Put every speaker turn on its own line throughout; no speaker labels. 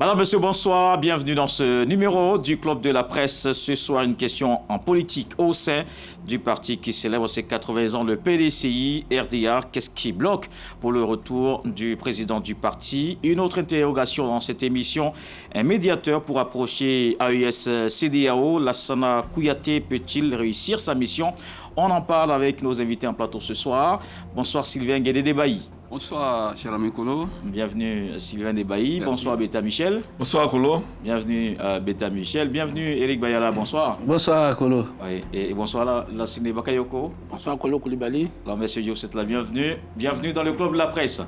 Madame, monsieur, bonsoir. Bienvenue dans ce numéro du Club de la Presse. Ce soir, une question en politique au sein du parti qui célèbre ses 80 ans, le PDCI, RDA. Qu'est-ce qui bloque pour le retour du président du parti? Une autre interrogation dans cette émission. Un médiateur pour approcher AES-CEDEAO, Lassana Kouyaté, peut-il réussir sa mission? On en parle avec nos invités en plateau ce soir. Bonsoir Sylvain Guédé-Debailly.
Bonsoir, cher ami Kolo.
Bienvenue Sylvain Debailly. Bonsoir Beta Michel.
Bonsoir Kolo.
Bienvenue Beta Michel. Bienvenue Eric Bayala. Bonsoir.
Bonsoir Kolo.
Oui, et bonsoir Lassine Bakayoko.
Bonsoir Kolo Koulibaly.
Alors messieurs, vous êtes la bienvenue. Bienvenue dans le Club de la Presse.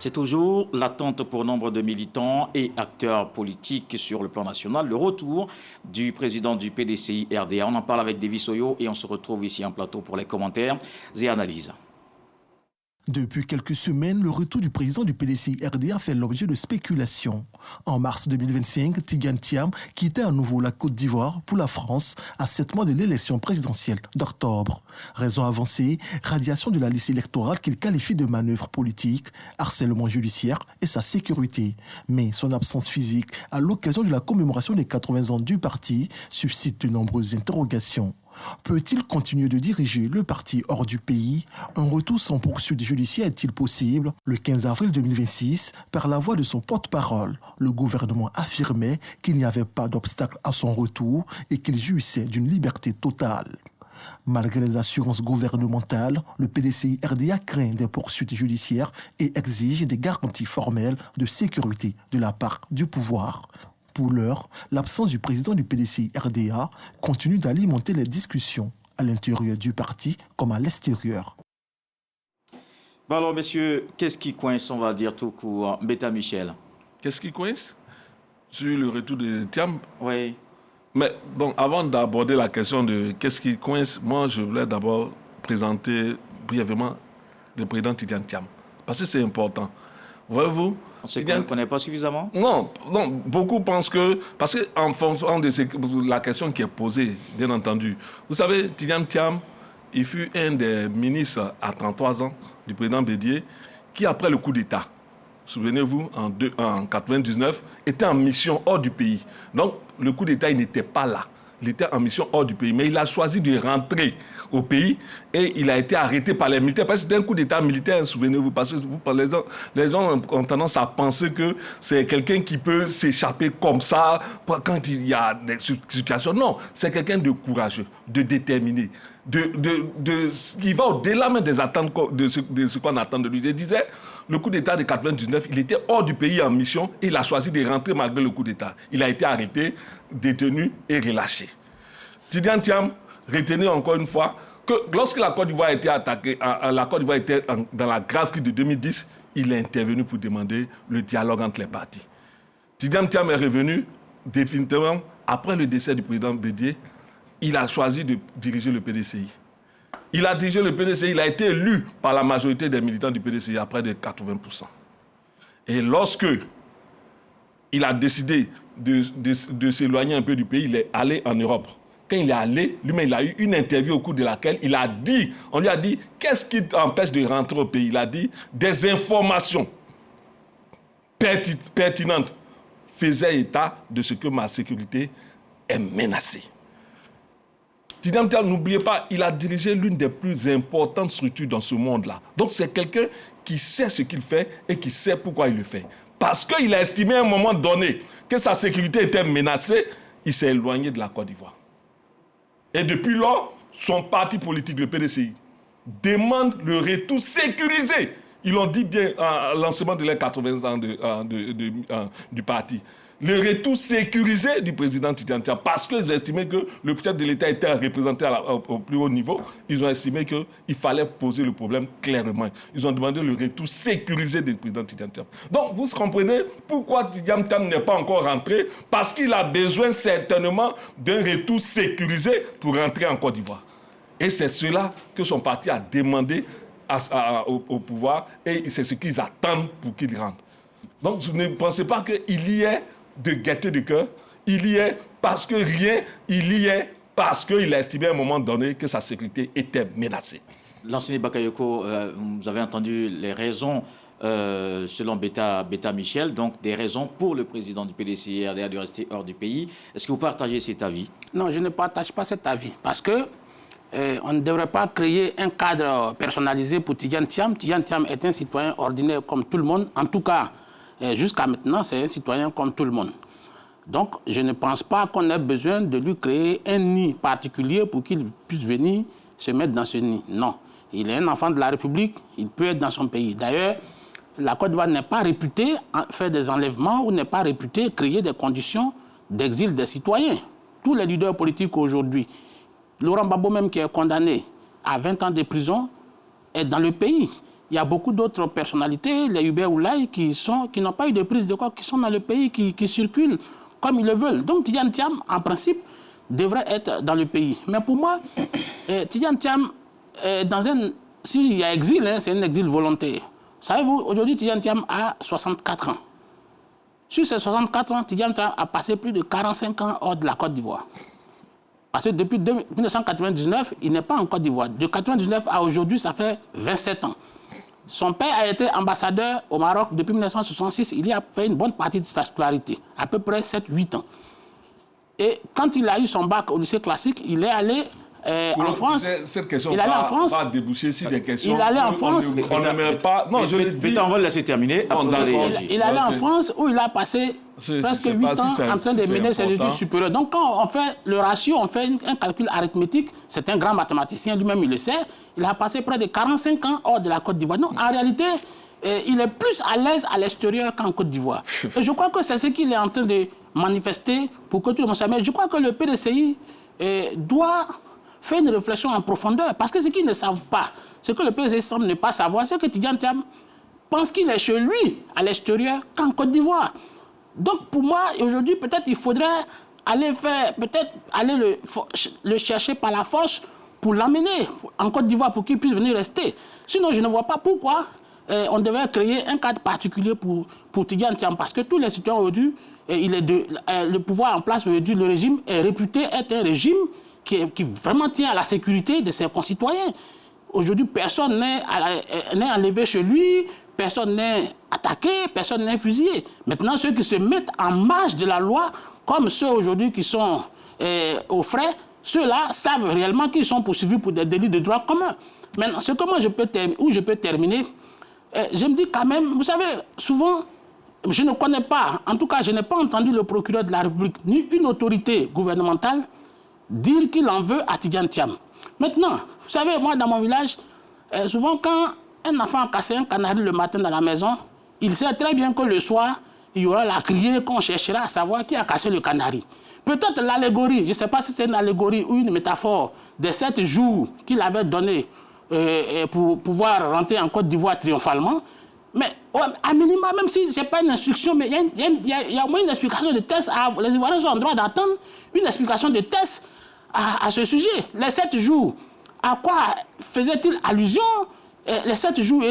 C'est toujours l'attente pour nombre de militants et acteurs politiques sur le plan national, le retour du président du PDCI RDA. On en parle avec Davis Oyo et on se retrouve ici en plateau pour les commentaires et analyses.
Depuis quelques semaines, le retour du président du PDCI RDA fait l'objet de spéculations. En mars 2025, Tidjane Thiam quittait à nouveau la Côte d'Ivoire pour la France à 7 mois de l'élection présidentielle d'octobre. Raison avancée, radiation de la liste électorale qu'il qualifie de manœuvre politique, harcèlement judiciaire et sa sécurité. Mais son absence physique à l'occasion de la commémoration des 80 ans du parti suscite de nombreuses interrogations. Peut-il continuer de diriger le parti hors du pays? Un retour sans poursuite judiciaire est-il possible? Le 15 avril 2026, par la voix de son porte-parole, le gouvernement affirmait qu'il n'y avait pas d'obstacle à son retour et qu'il jouissait d'une liberté totale. Malgré les assurances gouvernementales, le PDCI RDA craint des poursuites judiciaires et exige des garanties formelles de sécurité de la part du pouvoir. Pour l'heure, l'absence du président du PDCI RDA continue d'alimenter les discussions à l'intérieur du parti comme à l'extérieur.
Bon alors messieurs, qu'est-ce qui coince, on va dire tout court, Beta Michel?
Qu'est-ce qui coince sur le retour de Thiam?
Oui.
Mais bon, avant d'aborder la question de qu'est-ce qui coince, moi je voulais d'abord présenter brièvement le président Tidjane Thiam. Parce que c'est important. Voyez-vous,
On ne connaît pas suffisamment?
Non, beaucoup pensent que... Parce qu'en fonction de la question qui est posée, bien entendu, vous savez, Tidjane Thiam, il fut un des ministres à 33 ans du président Bédié qui, après le coup d'État, souvenez-vous, en 1999, était en mission hors du pays. Donc, le coup d'État, il n'était pas là. Il était en mission hors du pays. Mais il a choisi de rentrer au pays et il a été arrêté par les militaires. Parce que c'était un coup d'État militaire, souvenez-vous. Parce que les gens ont tendance à penser que c'est quelqu'un qui peut s'échapper comme ça quand il y a des situations. Non, c'est quelqu'un de courageux, de déterminé, qui va au-delà même des attentes de ce qu'on attend de lui. Je disais, le coup d'État de 1999, il était hors du pays en mission et il a choisi de rentrer malgré le coup d'État. Il a été arrêté, détenu et relâché. Tidjane Thiam, retenez encore une fois que lorsque la Côte d'Ivoire a été attaquée, la Côte d'Ivoire était dans la grave crise de 2010, il est intervenu pour demander le dialogue entre les partis. Tidjane Thiam est revenu définitivement après le décès du président Bédié. Il a choisi de diriger le PDCI. Il a dirigé le PDCI, il a été élu par la majorité des militants du PDCI à près de 80%. Et lorsque il a décidé de s'éloigner un peu du pays, il est allé en Europe. Quand il est allé, lui-même, il a eu une interview au cours de laquelle il a dit, on lui a dit, qu'est-ce qui t'empêche de rentrer au pays? Il a dit, des informations pertinentes faisaient état de ce que ma sécurité est menacée. Tidjane Thiam, n'oubliez pas, il a dirigé l'une des plus importantes structures dans ce monde-là. Donc c'est quelqu'un qui sait ce qu'il fait et qui sait pourquoi il le fait. Parce qu'il a estimé à un moment donné que sa sécurité était menacée, il s'est éloigné de la Côte d'Ivoire. Et depuis lors, son parti politique, le PDCI, demande le retour sécurisé. Ils l'ont dit bien à lancement de les 80 ans du parti. Le retour sécurisé du président Tidjane Thiam, parce qu'ils ont estimé que le chef de l'État était représenté au plus haut niveau, ils ont estimé qu'il fallait poser le problème clairement. Ils ont demandé le retour sécurisé du président Tidjane Thiam. Donc, vous comprenez pourquoi Tidjane Thiam n'est pas encore rentré, parce qu'il a besoin certainement d'un retour sécurisé pour rentrer en Côte d'Ivoire. Et c'est cela que son parti a demandé au pouvoir et c'est ce qu'ils attendent pour qu'il rentre. Donc, je ne pensez pas qu'il y ait de gaieté de cœur. Il y est parce que rien, il y est parce qu'il a estimé à un moment donné que sa sécurité était menacée.
L'enseignant Bakayoko, vous avez entendu les raisons, selon Beta Michel, donc des raisons pour le président du PDCI-RDA de rester hors du pays. Est-ce que vous partagez cet avis?
Non, je ne partage pas cet avis parce que on ne devrait pas créer un cadre personnalisé pour Tidjane Thiam. Tidjane Thiam est un citoyen ordinaire comme tout le monde. En tout cas, jusqu'à maintenant, c'est un citoyen comme tout le monde. Donc, je ne pense pas qu'on ait besoin de lui créer un nid particulier pour qu'il puisse venir se mettre dans ce nid. Non. Il est un enfant de la République, il peut être dans son pays. D'ailleurs, la Côte d'Ivoire n'est pas réputée faire des enlèvements ou n'est pas réputée créer des conditions d'exil des citoyens. Tous les leaders politiques aujourd'hui, Laurent Gbagbo même qui est condamné à 20 ans de prison, est dans le pays. Il y a beaucoup d'autres personnalités, les Hubert Oulaye, qui n'ont pas eu de prise de corps, qui sont dans le pays, qui circulent comme ils le veulent. Donc Tidjane Thiam, en principe, devrait être dans le pays. Mais pour moi, Tidjane Thiam, s'il y a exil, c'est un exil volontaire. Savez-vous, aujourd'hui, Tidjane Thiam a 64 ans. Sur ces 64 ans, Tidjane Thiam a passé plus de 45 ans hors de la Côte d'Ivoire. Parce que depuis 1999, il n'est pas en Côte d'Ivoire. De 1999 à aujourd'hui, ça fait 27 ans. Son père a été ambassadeur au Maroc depuis 1966. Il y a fait une bonne partie de sa scolarité, à peu près 7-8 ans. Et quand il a eu son bac au lycée classique, il est allé en France.
Cette question
il allait en France.
Va déboucher sur des questions.
Il allait en France.
On ne met pas. Non, je le dis.
On va le laisser terminer.
Il allait en France où il a passé presque 8 ans en train de mener ses études supérieures. Donc, quand on fait le ratio, on fait un calcul arithmétique, c'est un grand mathématicien, lui-même il le sait. Il a passé près de 45 ans hors de la Côte d'Ivoire. Donc, en réalité, il est plus à l'aise à l'extérieur qu'en Côte d'Ivoire. Et je crois que c'est ce qu'il est en train de manifester pour que tout le monde sache. Mais je crois que le PDCI doit faire une réflexion en profondeur. Parce que ce qu'ils ne savent pas, ce que le PDCI semble ne pas savoir, c'est que Tidjane Thiam pense qu'il est chez lui, à l'extérieur, qu'en Côte d'Ivoire. Donc pour moi, aujourd'hui, peut-être il faudrait aller le chercher par la force pour l'amener en Côte d'Ivoire pour qu'il puisse venir rester. Sinon, je ne vois pas pourquoi on devrait créer un cadre particulier pour Tidjane Thiam. Parce que tous les citoyens aujourd'hui, le pouvoir en place aujourd'hui, le régime est réputé être un régime qui vraiment tient à la sécurité de ses concitoyens. Aujourd'hui, personne n'est enlevé chez lui, personne n'est attaqué, personne n'est fusillé. Maintenant, ceux qui se mettent en marge de la loi, comme ceux aujourd'hui qui sont aux frais, ceux-là savent réellement qu'ils sont poursuivis pour des délits de droit commun. Maintenant, ce que moi je peux terminer, je me dis quand même, vous savez, souvent, je ne connais pas, en tout cas, je n'ai pas entendu le procureur de la République, ni une autorité gouvernementale, dire qu'il en veut à Tidjane Thiam. Maintenant, vous savez, moi, dans mon village, souvent, quand un enfant a cassé un canari le matin dans la maison, il sait très bien que le soir, il y aura la criée qu'on cherchera à savoir qui a cassé le canari. Peut-être l'allégorie, je ne sais pas si c'est une allégorie ou une métaphore, des 7 jours qu'il avait donné pour pouvoir rentrer en Côte d'Ivoire triomphalement. Mais à minima, même si ce n'est pas une instruction, mais il y a au moins une explication de test. Les Ivoiriens sont en droit d'attendre une explication de test à ce sujet. Les 7 jours, à quoi faisait-il allusion? Les 7 jours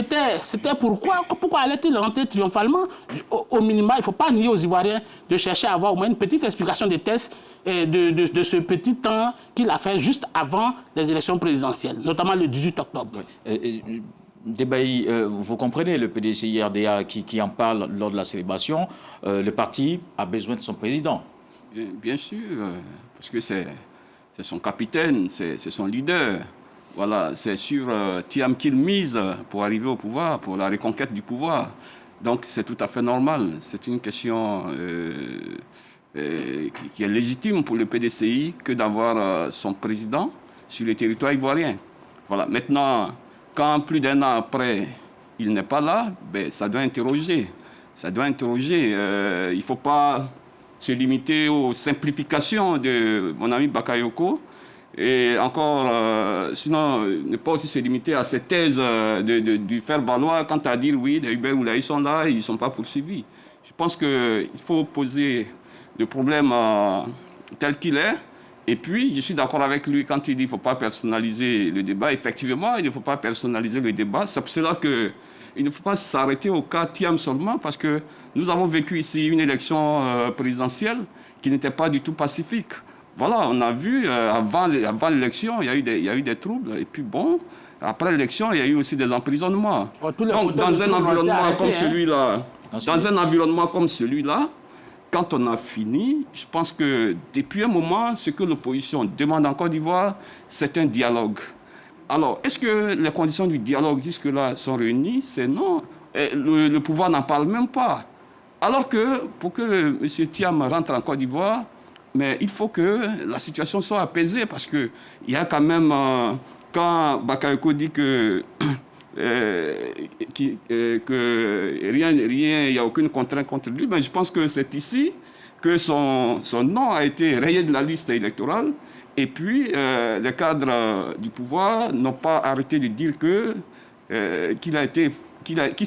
c'était pourquoi allait-il rentrer triomphalement? Au minimum, il ne faut pas nier aux Ivoiriens de chercher à avoir au moins une petite explication de test de ce petit temps qu'il a fait juste avant les élections présidentielles, notamment le 18 octobre.
Débaï, vous comprenez le PDCI-RDA qui en parle lors de la célébration. Le parti a besoin de son président.
Bien sûr, parce que c'est son capitaine, c'est son leader. Voilà, c'est sur Thiam qu'il mise pour arriver au pouvoir, pour la reconquête du pouvoir. Donc c'est tout à fait normal. C'est une question qui est légitime pour le PDCI que d'avoir son président sur le territoire ivoirien. Voilà. Maintenant, quand plus d'1 an après, il n'est pas là, ben, ça doit interroger. Ça doit interroger. Il ne faut pas se limiter aux simplifications de mon ami Bakayoko. Et encore, sinon, ne pas aussi se limiter à ces thèses du faire valoir quant à dire oui, les Hubert Oulaye sont là, ils ne sont pas poursuivis. Je pense qu'il faut poser le problème tel qu'il est Et puis, je suis d'accord avec lui quand il dit qu'il ne faut pas personnaliser le débat. Effectivement, il ne faut pas personnaliser le débat. C'est pour cela qu'il ne faut pas s'arrêter au cas Thiam seulement, parce que nous avons vécu ici une élection présidentielle qui n'était pas du tout pacifique. Voilà, on a vu, avant l'élection, il y a eu des troubles. Et puis bon, après l'élection, il y a eu aussi des emprisonnements. Donc, dans un environnement comme celui-là, quand on a fini, je pense que depuis un moment, ce que l'opposition demande en Côte d'Ivoire, c'est un dialogue. Alors, est-ce que les conditions du dialogue jusque-là sont réunies? C'est non. Et le pouvoir n'en parle même pas. Alors que pour que M. Thiam rentre en Côte d'Ivoire, mais il faut que la situation soit apaisée, parce qu'il y a quand même, quand Bakayoko dit que rien, il n'y a aucune contrainte contre lui, mais je pense que c'est ici que son nom a été rayé de la liste électorale. Et puis, les cadres du pouvoir n'ont pas arrêté de dire qu'il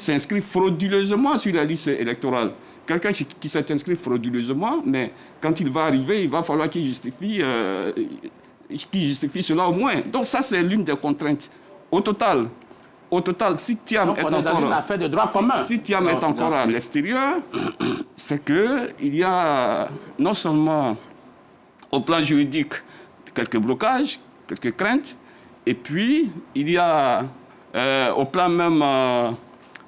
s'inscrit frauduleusement sur la liste électorale. Quelqu'un qui s'est inscrit frauduleusement, mais quand il va arriver, il va falloir qu'il justifie cela au moins. Donc ça, c'est l'une des contraintes. Au total, si Thiam est encore à l'extérieur, c'est qu'il y a non seulement au plan juridique quelques blocages, quelques craintes, et puis il y a au plan même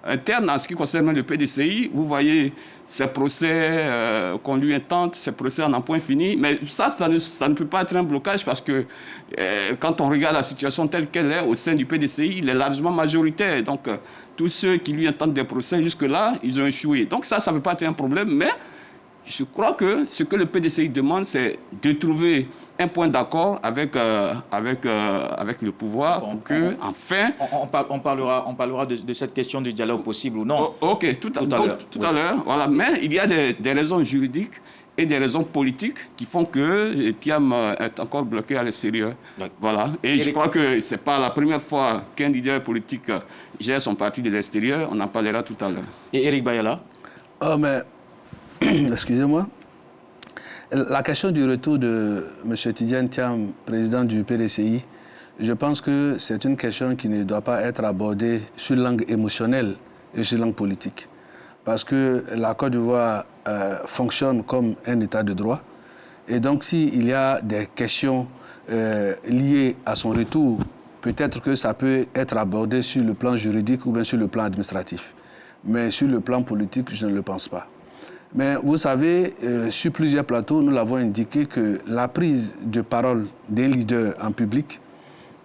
interne, en ce qui concerne le PDCI, vous voyez ces procès qu'on lui intente, ces procès en un point fini. Mais ça ne peut pas être un blocage, parce que quand on regarde la situation telle qu'elle est au sein du PDCI, il est largement majoritaire. Donc, tous ceux qui lui intentent des procès jusque-là, ils ont échoué. Donc ça ne peut pas être un problème. Mais je crois que ce que le PDCI demande, c'est de trouver un point d'accord avec le pouvoir pour que, enfin...
On parlera de cette question du dialogue possible ou non.
Ok, tout à l'heure. Voilà. Mais il y a des raisons juridiques et des raisons politiques qui font que Thiam est encore bloqué à l'extérieur. Voilà. Et je crois que ce n'est pas la première fois qu'un leader politique gère son parti de l'extérieur. On en parlera tout à l'heure.
Et Éric Bayala?
Oh, mais... Excusez-moi. La question du retour de M. Tidjane Thiam, président du PDCI, je pense que c'est une question qui ne doit pas être abordée sur langue émotionnelle et sur langue politique. Parce que la Côte d'Ivoire fonctionne comme un État de droit. Et donc, s'il y a des questions liées à son retour, peut-être que ça peut être abordé sur le plan juridique ou bien sur le plan administratif. Mais sur le plan politique, je ne le pense pas. Mais vous savez, sur plusieurs plateaux, nous l'avons indiqué que la prise de parole d'un leader en public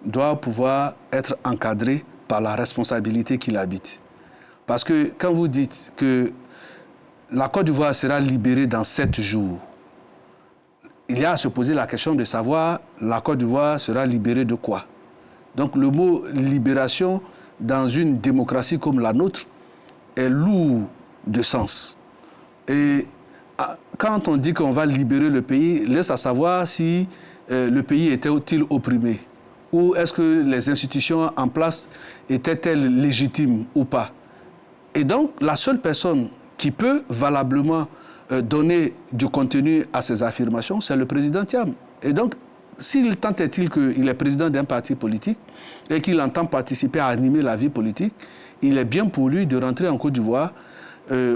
doit pouvoir être encadrée par la responsabilité qu'il habite. Parce que quand vous dites que la Côte d'Ivoire sera libérée dans 7 jours, il y a à se poser la question de savoir la Côte d'Ivoire sera libérée de quoi? Donc le mot libération dans une démocratie comme la nôtre est lourd de sens. Et quand on dit qu'on va libérer le pays, laisse à savoir si le pays était-il opprimé, ou est-ce que les institutions en place étaient-elles légitimes ou pas. Et donc, la seule personne qui peut valablement donner du contenu à ces affirmations, c'est le président Thiam. Et donc, s'il tant est-il qu'il est président d'un parti politique et qu'il entend participer à animer la vie politique, il est bien pour lui de rentrer en Côte d'Ivoire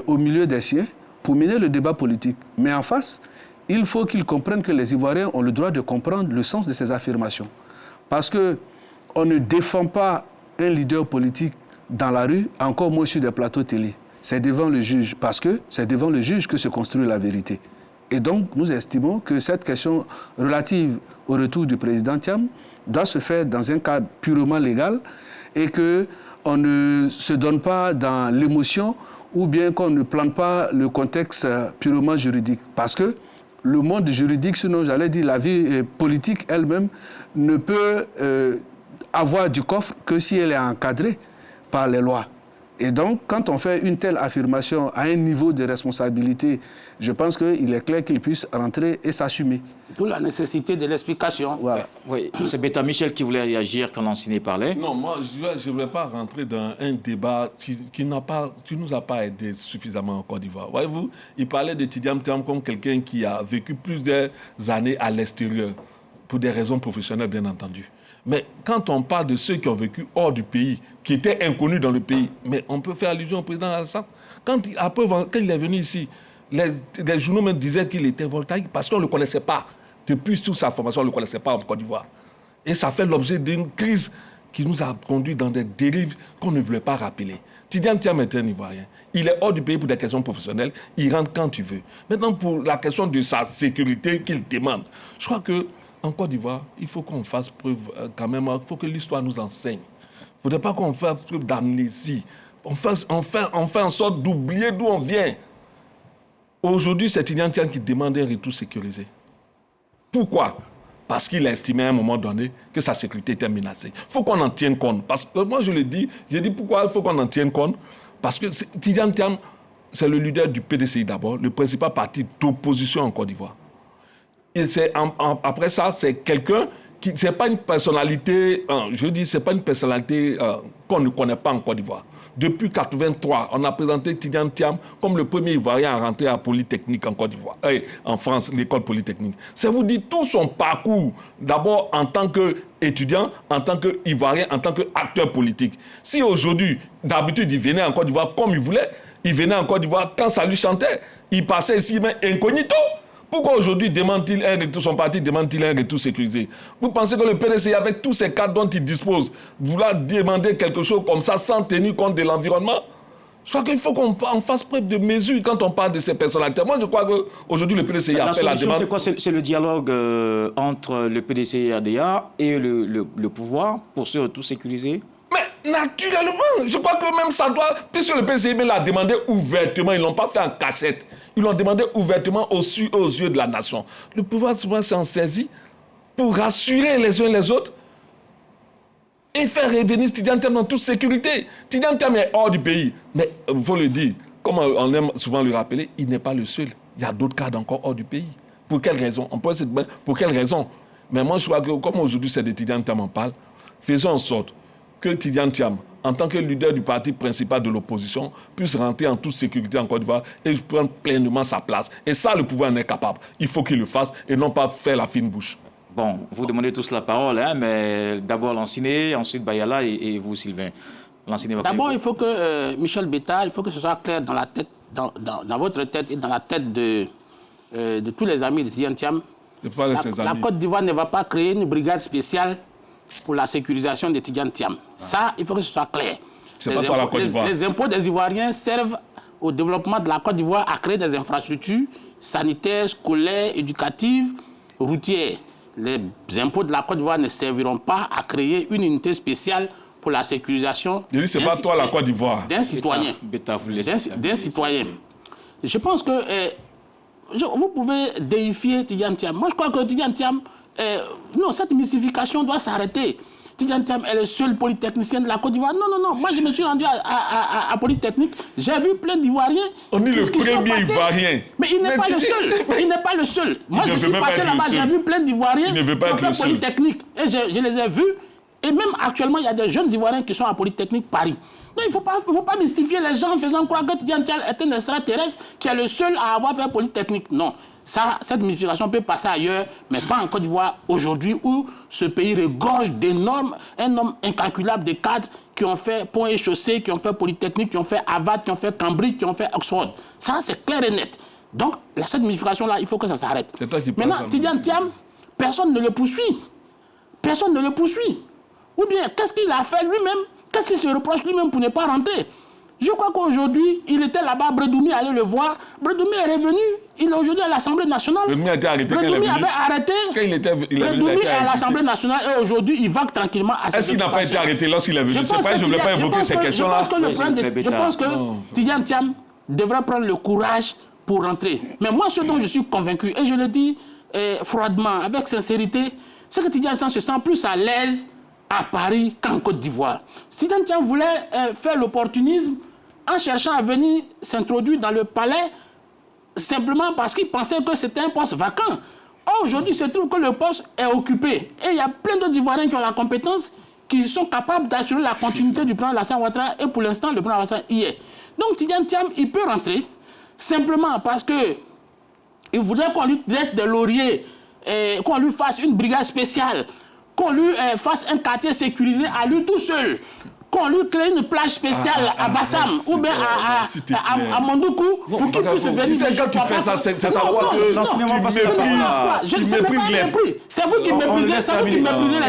au milieu des siens, pour mener le débat politique. Mais en face, il faut qu'ils comprennent que les Ivoiriens ont le droit de comprendre le sens de ces affirmations. Parce qu'on ne défend pas un leader politique dans la rue, encore moins sur des plateaux télé. C'est devant le juge, parce que c'est devant le juge que se construit la vérité. Et donc, nous estimons que cette question relative au retour du président Thiam doit se faire dans un cadre purement légal et qu'on ne se donne pas dans l'émotion ou bien qu'on ne plante pas le contexte purement juridique. Parce que le monde juridique, sinon j'allais dire la vie politique elle-même, ne peut avoir du coffre que si elle est encadrée par les lois. Et donc, quand on fait une telle affirmation à un niveau de responsabilité, je pense qu'il est clair qu'il puisse rentrer et s'assumer.
D'où la nécessité de l'explication.
Voilà.
Oui, c'est Beta Michel qui voulait réagir quand l'enseigné parlait.
Non, moi, je ne voulais pas rentrer dans un débat qui ne nous a pas aidé suffisamment en Côte d'Ivoire. Voyez-vous, il parlait de Tidjane Thiam comme quelqu'un qui a vécu plusieurs années à l'extérieur. pour des raisons professionnelles, bien entendu. Mais quand on parle de ceux qui ont vécu hors du pays, qui étaient inconnus dans le pays, mais on peut faire allusion au président Alassane. Quand il est venu ici, les journaux même disaient qu'il était voltaïque parce qu'on ne le connaissait pas. Depuis toute sa formation, on ne le connaissait pas en Côte d'Ivoire. Et ça fait l'objet d'une crise qui nous a conduit dans des dérives qu'on ne voulait pas rappeler. Tidiane Thiam est un Ivoirien. Il est hors du pays pour des questions professionnelles. Il rentre quand tu veux. Maintenant, pour la question de sa sécurité qu'il demande, je crois qu'en Côte d'Ivoire, il faut qu'on fasse preuve quand même, il faut que l'histoire nous enseigne. Il ne faudrait pas qu'on fasse preuve d'amnésie. On fait en sorte d'oublier d'où on vient. Aujourd'hui, c'est Tidiane Thiam qui demande un retour sécurisé. Pourquoi ? Parce qu'il a estimé à un moment donné que sa sécurité était menacée. Il faut qu'on en tienne compte. Parce que moi, je dis pourquoi il faut qu'on en tienne compte. Parce que Tidiane Thiam, c'est le leader du PDCI d'abord, le principal parti d'opposition en Côte d'Ivoire. Et après ça, c'est quelqu'un qui, c'est pas une personnalité, c'est pas une personnalité qu'on ne connaît pas en Côte d'Ivoire. Depuis 1983, on a présenté Tidiane Thiam comme le premier Ivoirien à rentrer à Polytechnique en Côte d'Ivoire, en France, l'école Polytechnique. C'est vous dire tout son parcours, d'abord en tant qu'étudiant, en tant qu'Ivoirien, en tant qu'acteur politique. Si aujourd'hui, d'habitude, il venait en Côte d'Ivoire comme il voulait, il venait en Côte d'Ivoire quand ça lui chantait, il passait ici, mais incognito. Pourquoi aujourd'hui demande-t-il un retour, son parti demande-t-il un retour sécurisé? Vous pensez que le PDCI, avec tous ces cadres dont il dispose, vouloir demander quelque chose comme ça sans tenir compte de l'environnement? Je crois qu'il faut qu'on fasse preuve de mesure quand on parle de ces personnalités. Moi, je crois qu'aujourd'hui, le PDCI a fait la demande.
C'est quoi? C'est le dialogue entre le PDCI et RDA et le pouvoir pour ce retour sécurisé?
Mais naturellement, je crois que même ça doit, puisque le PDCI l'a demandé ouvertement, ils ne l'ont pas fait en cachette. Ils l'ont demandé ouvertement aux yeux de la nation. Le pouvoir s'en saisit pour rassurer les uns les autres et faire revenir Tidiane Thiam dans toute sécurité. Tidiane Thiam est hors du pays. Mais il faut le dire, comme on aime souvent le rappeler, il n'est pas le seul. Il y a d'autres cadres encore hors du pays. Pour quelle raison? On peut se demander pour quelle raison. Mais moi, je crois que comme aujourd'hui c'est de Tidiane Thiam on parle, faisons en sorte que Tidiane Thiam, en tant que leader du parti principal de l'opposition, puisse rentrer en toute sécurité en Côte d'Ivoire et prendre pleinement sa place. Et ça, le pouvoir en est capable. Il faut qu'il le fasse et non pas faire la fine bouche.
Bon, vous demandez tous la parole, hein, mais d'abord Lanciné, ensuite Bayala et vous, Sylvain.
D'abord, il faut que, Michel Betta, il faut que ce soit clair dans la tête, dans votre tête et dans la tête de tous les amis de Tidiane Thiam. La Côte d'Ivoire ne va pas créer une brigade spéciale pour la sécurisation de Tidiane Thiam. Ça, il faut que ce soit clair. Les impôts des Ivoiriens servent au développement de la Côte d'Ivoire à créer des infrastructures sanitaires, scolaires, éducatives, routières. Les impôts de la Côte d'Ivoire ne serviront pas à créer une unité spéciale pour la sécurisation
c'est pas toi la Côte d'Ivoire.
D'un citoyen. D'un citoyen. Je pense que vous pouvez déifier Tidiane Thiam. Moi, je crois que Tidiane Thiam, non, cette mystification doit s'arrêter. Tidiane Thiam est le seul polytechnicien de la Côte d'Ivoire. Non. Moi, je me suis rendu à Polytechnique. J'ai vu plein d'Ivoiriens.
On est le premier Ivoirien.
Mais il n'est pas le seul. Il n'est pas le seul. Moi, je suis passé là-bas. J'ai vu plein d'Ivoiriens qui ont fait Polytechnique. Et je les ai vus. Et même actuellement, il y a des jeunes Ivoiriens qui sont à Polytechnique Paris. Non, il ne faut pas mystifier les gens en faisant croire que Tidiane Thiam est un extraterrestre qui est le seul à avoir fait Polytechnique. Non. Ça, cette mystification peut passer ailleurs, mais pas en Côte d'Ivoire aujourd'hui où ce pays regorge un nombre incalculable de cadres qui ont fait Pont et Chaussée, qui ont fait Polytechnique, qui ont fait Harvard, qui ont fait Cambridge, qui ont fait Oxford. Ça, c'est clair et net. Donc, cette mystification-là, il faut que ça s'arrête. Maintenant, Tidiane Thiam, personne ne le poursuit. Personne ne le poursuit. Ou bien, qu'est-ce qu'il a fait lui-même? Qu'est-ce qu'il se reproche lui-même pour ne pas rentrer? Je crois qu'aujourd'hui, il était là-bas, Bredoumi allait le voir. Bredoumi est revenu, il est aujourd'hui à l'Assemblée nationale.
Bredoumi a été arrêté.
Bredoumi avait arrêté. Bredoumi est à l'Assemblée nationale et aujourd'hui, il vague tranquillement à cette
Est-ce qu'il n'a pas été arrêté lorsqu'il est venu? Je ne voulais pas évoquer ces questions-là.
Je pense que Tidiane Thiam devrait prendre le courage pour rentrer. Mais moi, ce dont je suis convaincu, et je le dis froidement, avec sincérité, c'est que Tidiane Thiam se sent plus à l'aise à Paris qu'en Côte d'Ivoire. Tidiane Thiam voulait faire l'opportunisme en cherchant à venir s'introduire dans le palais simplement parce qu'il pensait que c'était un poste vacant. Or, aujourd'hui, il se trouve que le poste est occupé. Et il y a plein d'autres Ivoiriens qui ont la compétence, qui sont capables d'assurer la continuité du plan Alassane Ouattara. Et pour l'instant, le plan Alassane y est. Donc, Tidiane Thiam, il peut rentrer simplement parce qu'il voudrait qu'on lui laisse des lauriers qu'on lui fasse une brigade spéciale, qu'on lui fasse un quartier sécurisé à lui tout seul, qu'on lui crée une plage spéciale à Bassam ou bien à Mondoukou pour qu'il puisse venir.
Tu sais, quand tu fais ça, c'est à voir que
l'enseignement
tu méprises les...
C'est vous qui méprisez les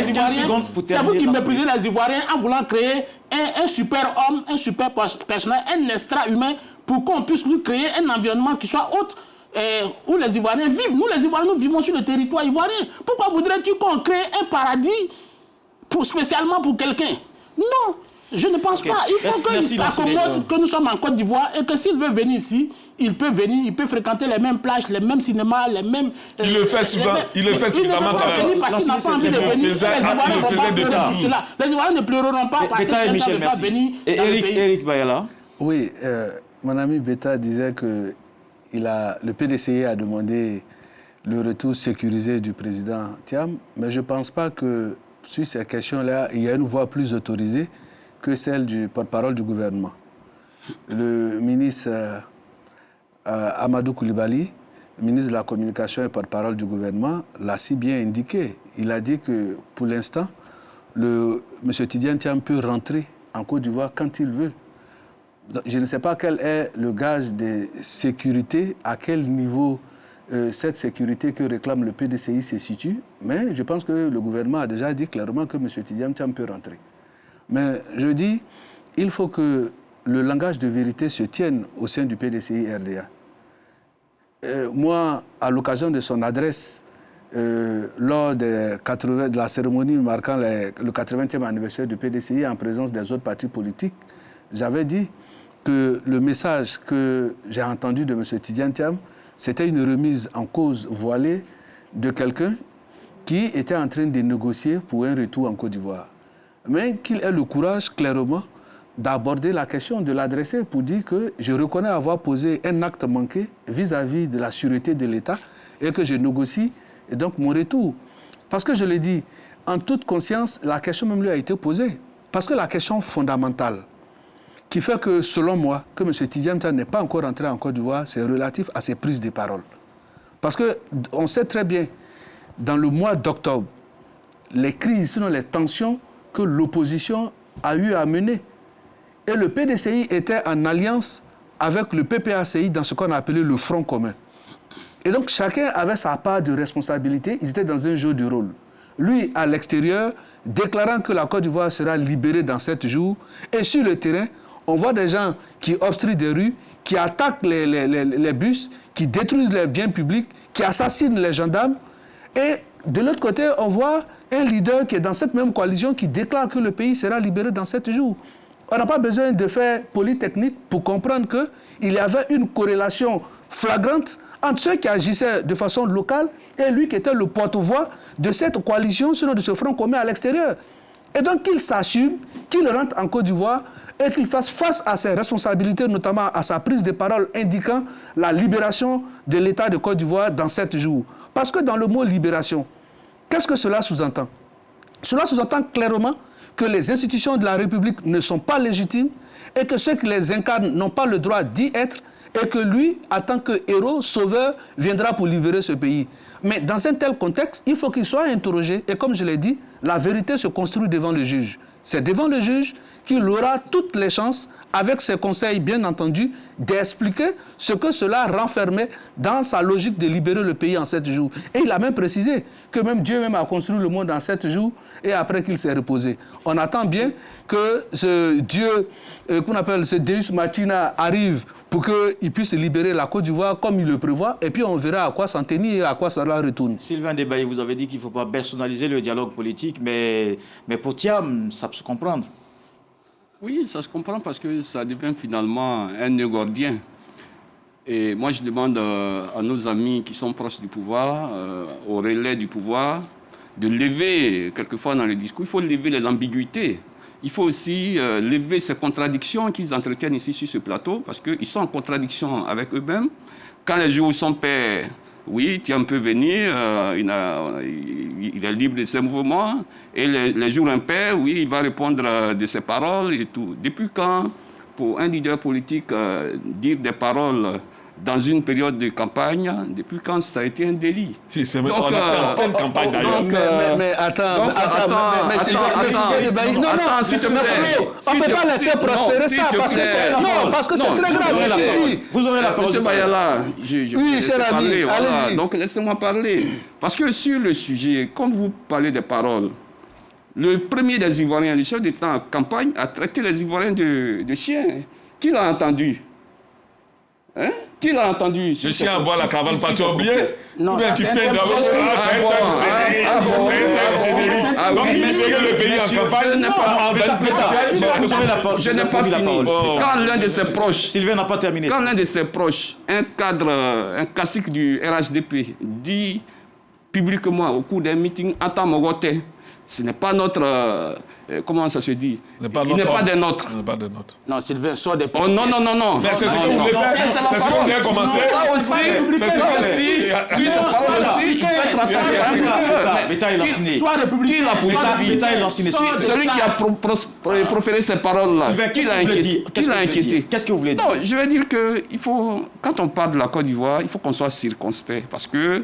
Ivoiriens. C'est vous qui méprisez les Ivoiriens en voulant créer un super homme, un super personnage, un extra-humain pour qu'on puisse lui créer un environnement qui soit autre où les Ivoiriens vivent. Nous, les Ivoiriens, nous vivons sur le territoire ivoirien. Pourquoi voudrais-tu qu'on crée un paradis spécialement pour quelqu'un? Non, je ne pense pas. Il faut qu'il s'accommode que nous sommes en Côte d'Ivoire et que s'il veut venir ici, il peut venir, il peut fréquenter les mêmes plages, les mêmes cinémas, les mêmes...
Il le fait souvent, il le fait suffisamment quand même.
Parce qu'il n'a pas envie de venir. Les Ivoiriens ne pleureront pas parce qu'ils ne peuvent pas venir dans le pays.
Eric Bayala.
Oui, mon ami Beta disait que le PDCI a demandé le retour sécurisé du président Thiam, mais je ne pense pas que sur ces questions-là, il y a une voix plus autorisée que celle du porte-parole du gouvernement. Le ministre Amadou Koulibaly, ministre de la Communication et porte-parole du gouvernement, l'a si bien indiqué. Il a dit que pour l'instant, M. Tidjane Thiam peut rentrer en Côte d'Ivoire quand il veut. Je ne sais pas quel est le gage de sécurité, à quel niveau cette sécurité que réclame le PDCI se situe, mais je pense que le gouvernement a déjà dit clairement que M. Tidjane Thiam peut rentrer. Mais je dis, il faut que le langage de vérité se tienne au sein du PDCI RDA. Moi, à l'occasion de son adresse, lors de la cérémonie marquant le 80e anniversaire du PDCI en présence des autres partis politiques, j'avais dit que le message que j'ai entendu de M. Tidjane Thiam, c'était une remise en cause voilée de quelqu'un qui était en train de négocier pour un retour en Côte d'Ivoire. Mais qu'il ait le courage, clairement, d'aborder la question, de l'adresser pour dire que je reconnais avoir posé un acte manqué vis-à-vis de la sûreté de l'État et que je négocie et donc mon retour. Parce que je l'ai dit, en toute conscience, la question même lui a été posée. Parce que la question fondamentale qui fait que, selon moi, que M. Tidjane Thiam n'est pas encore entré en Côte d'Ivoire, c'est relatif à ses prises de parole. Parce qu'on sait très bien, dans le mois d'octobre, les crises, sinon les tensions que l'opposition a eu à mener. Et le PDCI était en alliance avec le PPACI dans ce qu'on a appelé le Front commun. Et donc chacun avait sa part de responsabilité, ils étaient dans un jeu de rôle. Lui, à l'extérieur, déclarant que la Côte d'Ivoire sera libérée dans 7 jours, et sur le terrain, on voit des gens qui obstruent des rues, qui attaquent les bus, qui détruisent les biens publics, qui assassinent les gendarmes. Et de l'autre côté, on voit un leader qui est dans cette même coalition qui déclare que le pays sera libéré dans 7 jours. On n'a pas besoin de faire polytechnique pour comprendre qu'il y avait une corrélation flagrante entre ceux qui agissaient de façon locale et lui qui était le porte-voix de cette coalition, sinon de ce front commun à l'extérieur. Et donc qu'il s'assume, qu'il rentre en Côte d'Ivoire et qu'il fasse face à ses responsabilités, notamment à sa prise de parole indiquant la libération de l'État de Côte d'Ivoire dans 7 jours. Parce que dans le mot libération, qu'est-ce que cela sous-entend? Cela sous-entend clairement que les institutions de la République ne sont pas légitimes et que ceux qui les incarnent n'ont pas le droit d'y être et que lui, en tant que héros, sauveur, viendra pour libérer ce pays. Mais dans un tel contexte, il faut qu'il soit interrogé. Et comme je l'ai dit, la vérité se construit devant le juge. C'est devant le juge qu'il aura toutes les chances, avec ses conseils bien entendu, d'expliquer ce que cela renfermait dans sa logique de libérer le pays en 7 jours. Et il a même précisé que même Dieu même a construit le monde en 7 jours et après qu'il s'est reposé. On attend bien que ce Dieu, qu'on appelle ce Deus Machina, arrive pour qu'il puisse libérer la Côte d'Ivoire comme il le prévoit, et puis on verra à quoi s'en tenir et à quoi cela retourne.
Sylvain Debaye, vous avez dit qu'il ne faut pas personnaliser le dialogue politique, mais pour Thiam, ça peut se comprendre.
Oui, ça se comprend parce que ça devient finalement un nœud gordien. Et moi, je demande à nos amis qui sont proches du pouvoir, au relais du pouvoir, de lever, quelquefois dans le discours, il faut lever les ambiguïtés. Il faut aussi lever ces contradictions qu'ils entretiennent ici sur ce plateau, parce qu'ils sont en contradiction avec eux-mêmes. Quand les jours sont pairs, oui, Thiam peut venir, il est libre de ses mouvements. Et les jours impairs, oui, il va répondre de ses paroles et tout. Depuis quand, pour un leader politique, dire des paroles dans une période de campagne, depuis quand ça a été un délit?
Si, c'est on a fait en pleine campagne d'ailleurs.
Mais attends,
s'il te plaît.
On ne peut pas laisser prospérer ça parce que c'est très grave.
Vous aurez la parole.
Monsieur Bayala,
oui, cher ami, allez-y.
Donc laissez-moi parler. Parce que sur le sujet, comme vous parlez des paroles, le premier des Ivoiriens, le chef d'État en campagne, a traité les Ivoiriens de chiens. Qui l'a entendu? Hein? Qui l'a entendu?
Je suis à boire la caravane, pas tu as oublié?
Non,
tu fais d'abord. C'est un donc, il le pays en campagne.
Je n'ai pas fini. Quand l'un de ses proches,
Sylvain n'a pas terminé.
Quand l'un de ses proches, un cadre, un classique du RHDP, dit publiquement au cours d'un meeting, Ata Mogote, ce n'est pas notre... comment ça se dit? Il n'est pas des nôtres.
Non, Sylvain sort des...
Oh non.
Mais c'est ce que vous voulez faire. C'est ce que vous avez commencé.
Ça aussi, il peut être attendu.
L'État est lanciné.
Soit républicain,
L'État est lanciné.
Celui qui a proféré ces paroles-là, qui l'a inquiété?
Qu'est-ce que vous voulez dire?
Non, je veux dire qu'il faut, quand on parle de la Côte d'Ivoire, il faut qu'on soit circonspect. Parce que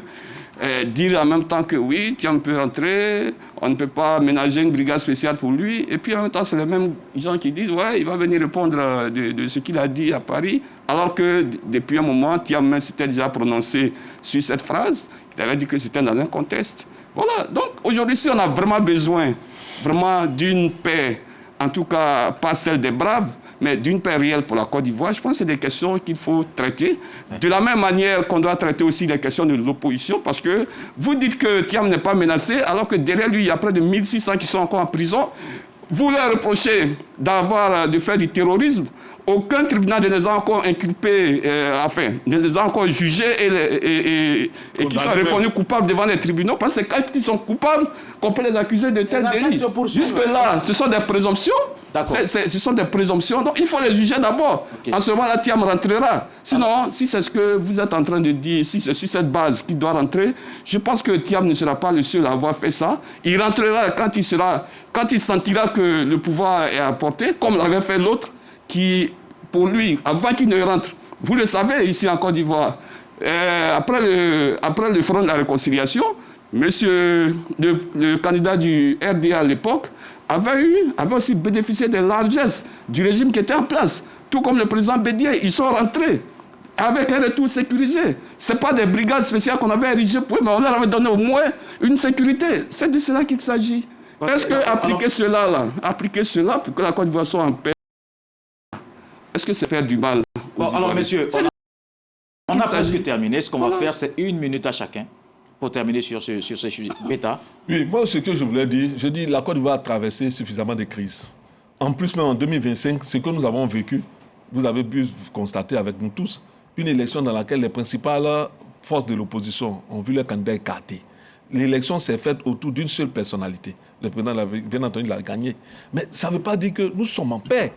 dire en même temps que oui, Thiam peut rentrer, on ne peut pas ménager une brigade spéciale pour lui, et puis en même temps, c'est les mêmes gens qui disent ouais, il va venir répondre de ce qu'il a dit à Paris, alors que depuis un moment, Thiam s'était déjà prononcé sur cette phrase, il avait dit que c'était dans un contexte. Voilà, donc aujourd'hui, si on a vraiment besoin d'une paix, en tout cas pas celle des braves, mais d'une paix réelle pour la Côte d'Ivoire, je pense que c'est des questions qu'il faut traiter. De la même manière qu'on doit traiter aussi les questions de l'opposition, parce que vous dites que Thiam n'est pas menacé, alors que derrière lui, il y a près de 1600 qui sont encore en prison. Vous leur reprochez de faire du terrorisme. Aucun tribunal ne les a encore inculpés, ne les a encore jugés et qui sont reconnus coupables devant les tribunaux, parce que quand ils sont coupables, qu'on peut les accuser de tels délits. Jusque-là, ce sont des présomptions. Ce sont des présomptions. Donc, il faut les juger d'abord. Okay. En ce moment-là, Thiam rentrera. Sinon, si c'est ce que vous êtes en train de dire, si c'est sur cette base qu'il doit rentrer, je pense que Thiam ne sera pas le seul à avoir fait ça. Il rentrera quand il sentira que le pouvoir est à portée, comme l'avait fait l'autre, qui, pour lui, avant qu'il ne rentre, vous le savez, ici en Côte d'Ivoire, après le Front de la Réconciliation, le candidat du RDA à l'époque, avait aussi bénéficié des largesses du régime qui était en place. Tout comme le président Bédié, ils sont rentrés avec un retour sécurisé. Ce n'est pas des brigades spéciales qu'on avait érigées pour eux, mais on leur avait donné au moins une sécurité. C'est de cela qu'il s'agit. Est-ce que appliquer cela pour que la Côte d'Ivoire soit en paix, est-ce que c'est faire du mal?
Alors, messieurs, on a presque terminé. Ce qu'on va faire, c'est 1 minute à chacun pour terminer sur ce sujet. Beta.
Oui, moi, ce que je voulais dire, je dis la Côte d'Ivoire a traversé suffisamment de crises. En plus, même en 2025, ce que nous avons vécu, vous avez pu constater avec nous tous, une élection dans laquelle les principales forces de l'opposition ont vu leurs candidats écartés. L'élection s'est faite autour d'une seule personnalité. Le président, bien entendu, l'a gagné. Mais ça ne veut pas dire que nous sommes en paix.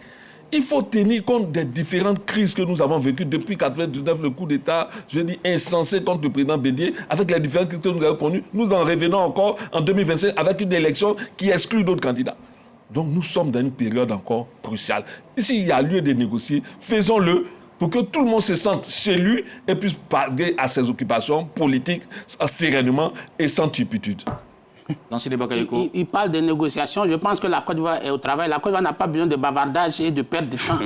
Il faut tenir compte des différentes crises que nous avons vécues depuis 1999, le coup d'État, je dis insensé contre le président Bédié, avec les différentes crises que nous avons connues. Nous en revenons encore en 2025 avec une élection qui exclut d'autres candidats. Donc nous sommes dans une période encore cruciale. S'il y a lieu de négocier, faisons-le pour que tout le monde se sente chez lui et puisse parler à ses occupations politiques sereinement et sans turpitude.
Il parle de négociations. Je pense que la Côte d'Ivoire est au travail. La Côte d'Ivoire n'a pas besoin de bavardage et de perte de temps.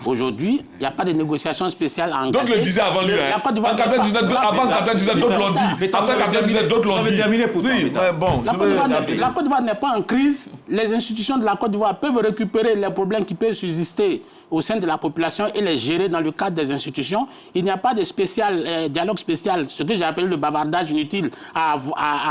Aujourd'hui, il n'y a pas de négociation spéciale à engager.
Donc le disait avant lui.
La Côte d'Ivoire
avant Captain disait, d'autres l'ont dit. Après Captain disait, d'autres l'ont dit.
Terminé pour
La Côte d'Ivoire n'est pas en crise. Les institutions de la Côte d'Ivoire peuvent récupérer les problèmes qui peuvent subsister au sein de la population et les gérer dans le cadre des institutions. Il n'y a pas de dialogue spécial, ce que j'ai appelé le bavardage inutile à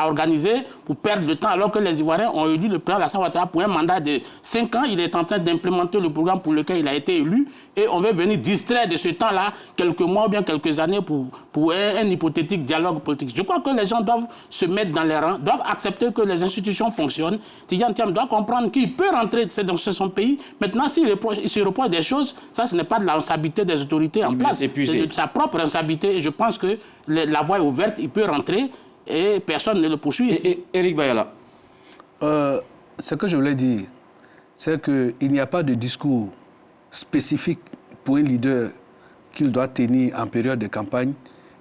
organiser pour perdre de temps, alors que les Ivoiriens ont élu le président Alassane Ouattara pour un mandat de 5 ans. Il est en train d'implémenter le programme pour lequel il a été élu et on veut venir distraire de ce temps-là quelques mois ou bien quelques années pour un hypothétique dialogue politique. Je crois que les gens doivent se mettre dans les rangs, doivent accepter que les institutions fonctionnent. Tidjane Thiam doit comprendre qu'il peut rentrer dans son pays. Maintenant, s'il se reproche des choses, ça, ce n'est pas de la responsabilité des autorités en place. C'est de sa propre responsabilité et je pense que la voie est ouverte, il peut rentrer et personne ne le poursuit ici.
Éric Bayala.
Ce que je voulais dire, c'est qu'il n'y a pas de discours spécifique pour un leader qu'il doit tenir en période de campagne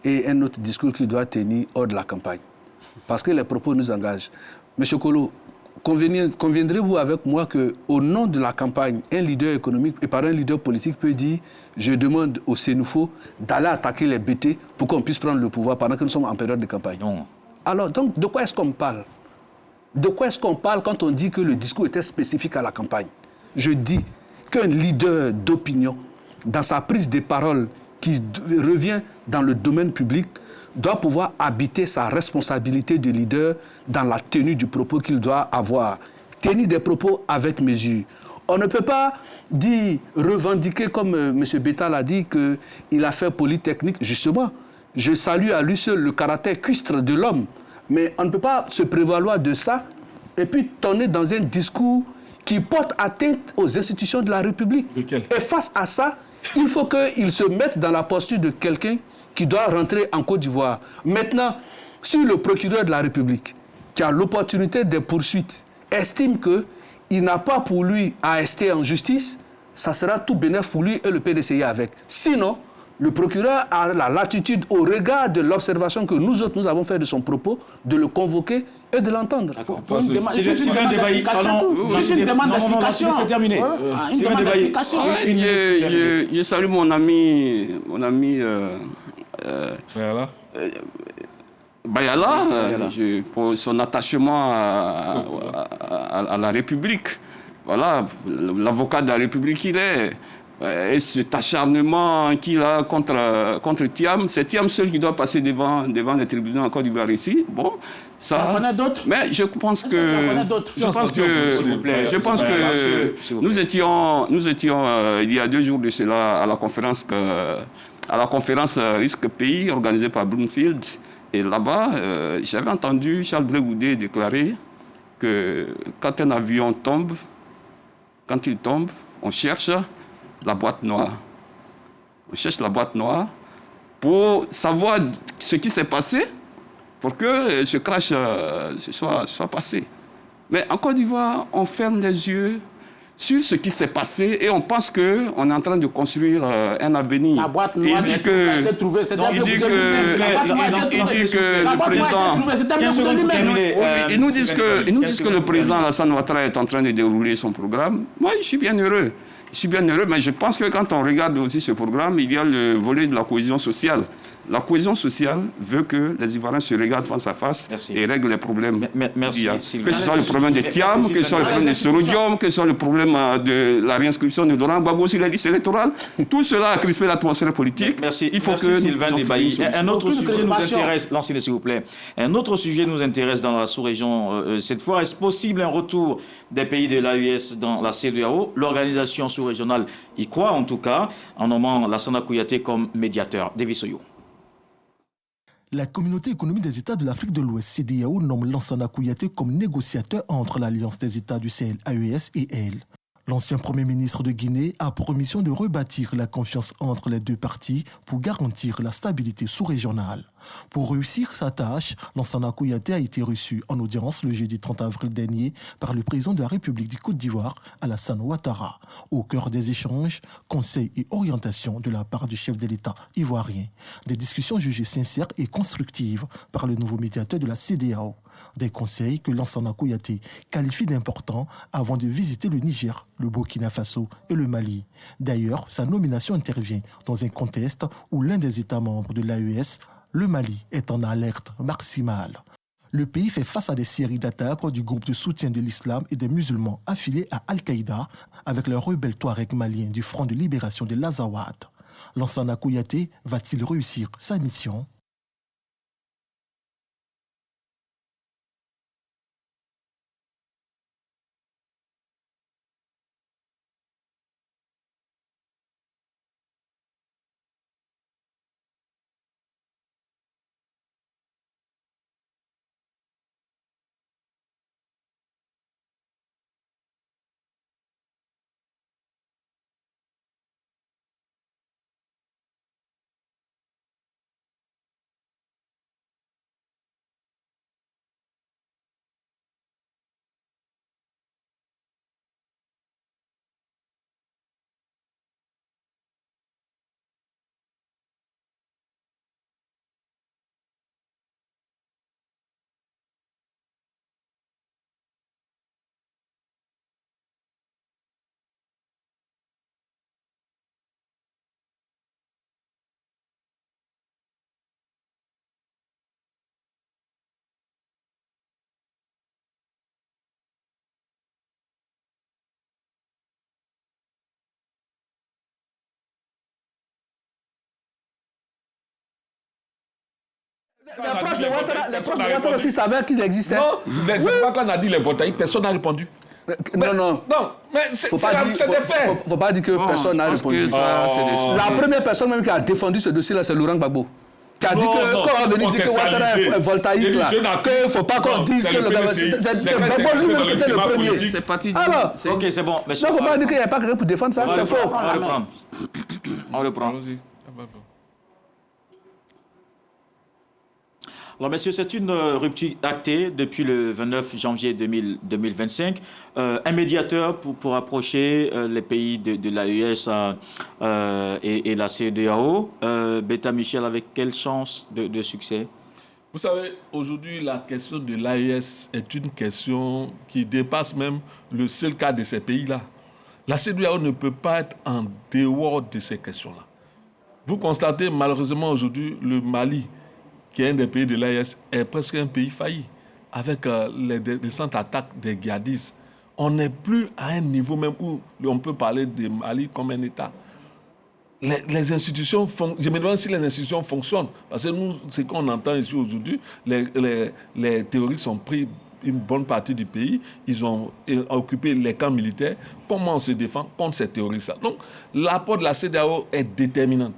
et un autre discours qu'il doit tenir hors de la campagne. Parce que les propos nous engagent. Monsieur Kolo, conviendrez-vous avec moi qu'au nom de la campagne, un leader économique et par un leader politique peut dire « Je demande au Sénoufo d'aller attaquer les BT pour qu'on puisse prendre le pouvoir pendant que nous sommes en période de campagne ».
Non.
Alors, donc, de quoi est-ce qu'on parle? De quoi est-ce qu'on parle quand on dit que le discours était spécifique à la campagne? Je dis qu'un leader d'opinion, dans sa prise de parole qui revient dans le domaine public, doit pouvoir habiter sa responsabilité de leader dans la tenue du propos qu'il doit avoir. Tenir des propos avec mesure. On ne peut pas dire, revendiquer, comme M. Betta l'a dit, qu'il a fait Polytechnique. Justement, je salue à lui seul le caractère cuistre de l'homme. Mais on ne peut pas se prévaloir de ça et puis tourner dans un discours qui porte atteinte aux institutions de la République. Et face à ça, il faut qu'il se mette dans la posture de quelqu'un qui doit rentrer en Côte d'Ivoire. Maintenant, si le procureur de la République, qui a l'opportunité des poursuites, estime qu'il n'a pas pour lui à rester en justice, ça sera tout bénéf pour lui et le PDCI avec. Sinon, le procureur a la latitude, au regard de l'observation que nous autres, nous avons fait de son propos, de le convoquer et de l'entendre.
C'est juste une demande d'explication.
Juste une demande d'explication.
C'est terminé.
Une demande d'explication.
Je salue mon ami Bayala, pour son attachement à la République. Voilà, l'avocat de la République qu'il est. Et cet acharnement qu'il a contre Thiam, c'est Thiam seul qui doit passer devant les tribunaux en Côte d'Ivoire ici. Bon, ça.
On connaît d'autres.
Mais je pense que nous étions il y a 2 jours de cela à la conférence Risque Pays organisée par Bloomfield. Et là-bas, j'avais entendu Charles Blé Goudé déclarer que quand un avion tombe, on cherche la boîte noire. On cherche la boîte noire pour savoir ce qui s'est passé pour que ce crash soit passé. Mais en Côte d'Ivoire, on ferme les yeux sur ce qui s'est passé et on pense qu'on est en train de construire un avenir.
La boîte noire a été trouvée.
Il dit que le président... Ils nous disent que le président Alassane Ouattara est en train de dérouler son programme. Moi, je suis bien heureux. Mais je pense que quand on regarde aussi ce programme, il y a le volet de la cohésion sociale. La cohésion sociale veut que les Ivoiriens se regardent face à face et règlent les problèmes.
Merci,
que ce soit le problème de Thiam, que ce soit le problème de Sorodium, que ce soit le problème de la réinscription de Laurent Gbagbo sur la liste électorale. Tout cela a crispé l'atmosphère politique.
Merci. Il faut que Sylvain Débailly. Un autre sujet nous intéresse. Lancez-le s'il vous plaît. Un autre sujet nous intéresse dans la sous-région. Cette fois, est-ce possible un retour des pays de l'AES dans la CEDEAO? L'organisation sous-régionale y croit en tout cas, en nommant Lassana Kouyaté comme médiateur. Davis Oyo.
La communauté économique des États de l'Afrique de l'Ouest, CEDEAO, nomme Lansana Kouyaté comme négociateur entre l'Alliance des États du Sahel, AES, et elle. L'ancien Premier ministre de Guinée a pour mission de rebâtir la confiance entre les deux parties pour garantir la stabilité sous-régionale. Pour réussir sa tâche, Lansana Kouyaté a été reçu en audience le jeudi 30 avril dernier par le président de la République du Côte d'Ivoire, Alassane Ouattara. Au cœur des échanges, conseils et orientations de la part du chef de l'État ivoirien. Des discussions jugées sincères et constructives par le nouveau médiateur de la CEDEAO. Des conseils que Lansana Kouyaté qualifie d'importants avant de visiter le Niger, le Burkina Faso et le Mali. D'ailleurs, sa nomination intervient dans un contexte où l'un des États membres de l'AES, le Mali, est en alerte maximale. Le pays fait face à des séries d'attaques du groupe de soutien de l'islam et des musulmans affiliés à Al-Qaïda avec les rebelles touaregs maliens du Front de libération de l'Azawad. Lansana Kouyaté va-t-il réussir sa mission ?
Les proches de Ouattara aussi savaient qu'ils existaient.
Non, quand on a dit les voltaïques, personne n'a répondu.
Non,
mais c'est des faits.
Faut pas dire que personne n'a répondu. La première personne même qui a défendu ce dossier-là, c'est Laurent Gbagbo. Qui a dit que, quand on a venu dire que Ouattara est voltaïque, là, qu'il ne faut pas qu'on dise que le gouvernement. C'est Gbagbo lui-même qui était le premier.
C'est parti.
Alors,
Ok, c'est bon.
non, il ne faut pas dire qu'il n'y a pas quelqu'un pour défendre ça, c'est faux.
On reprend. Alors, messieurs, c'est une rupture actée depuis le 29 janvier 2025. Un médiateur pour approcher les pays de l'AES et la CEDEAO. Beta Michel, avec quelle chance de succès?
Vous savez, aujourd'hui, la question de l'AES est une question qui dépasse même le seul cas de ces pays-là. La CEDEAO ne peut pas être en dehors de ces questions-là. Vous constatez, malheureusement, aujourd'hui, le Mali, qui est un des pays de l'AES, est presque un pays failli. Avec les récentes attaques des djihadistes, on n'est plus à un niveau même où on peut parler de Mali comme un État. Les institutions, je me demande si les institutions fonctionnent. Parce que nous, ce qu'on entend ici aujourd'hui, les terroristes ont pris une bonne partie du pays, ils ont occupé les camps militaires. Comment on se défend contre ces terroristes-là? Donc, l'apport de la CEDEAO est déterminant.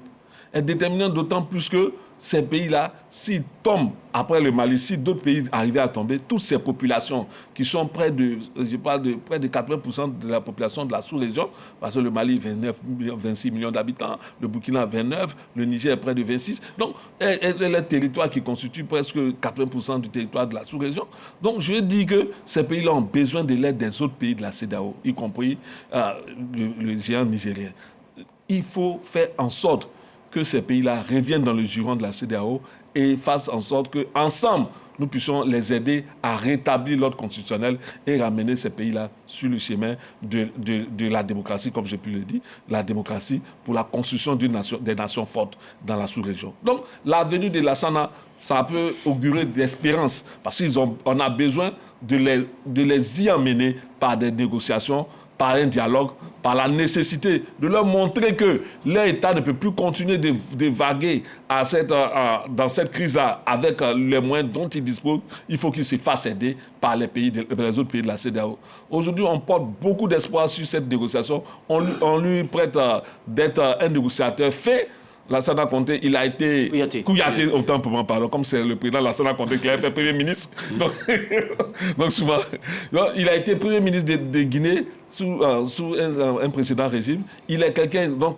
Est déterminant d'autant plus que ces pays-là, s'ils tombent après le Mali, si d'autres pays arrivaient à tomber, toutes ces populations qui sont près de 80% de la population de la sous-région, parce que le Mali, 26 millions d'habitants, le Burkina, 29, le Niger, près de 26. Donc, le territoire qui constitue presque 80% du territoire de la sous-région. Donc, je dis que ces pays-là ont besoin de l'aide des autres pays de la CEDEAO, y compris le géant nigérien. Il faut faire en sorte que ces pays-là reviennent dans le giron de la CEDEAO et fassent en sorte qu'ensemble, nous puissions les aider à rétablir l'ordre constitutionnel et ramener ces pays-là sur le chemin de la démocratie, comme j'ai pu le dire, la démocratie pour la construction des nations fortes dans la sous-région. Donc, la venue de Lassana, ça peut augurer d'espérance, parce qu'on a besoin de les y emmener par des négociations, par un dialogue, par la nécessité de leur montrer que leur État ne peut plus continuer de vaguer dans cette crise-là avec les moyens dont ils disposent. Il faut qu'ils se fassent aider par les autres pays de la CEDEAO. Aujourd'hui, on porte beaucoup d'espoir sur cette négociation. On lui prête d'être un négociateur fait. Lassana Conté, il a été couillaté, autant pour moi, pardon, comme c'est le président Lassana Conté qui a fait Premier ministre. Donc souvent, il a été Premier ministre de Guinée sous un précédent régime. Il est quelqu'un dont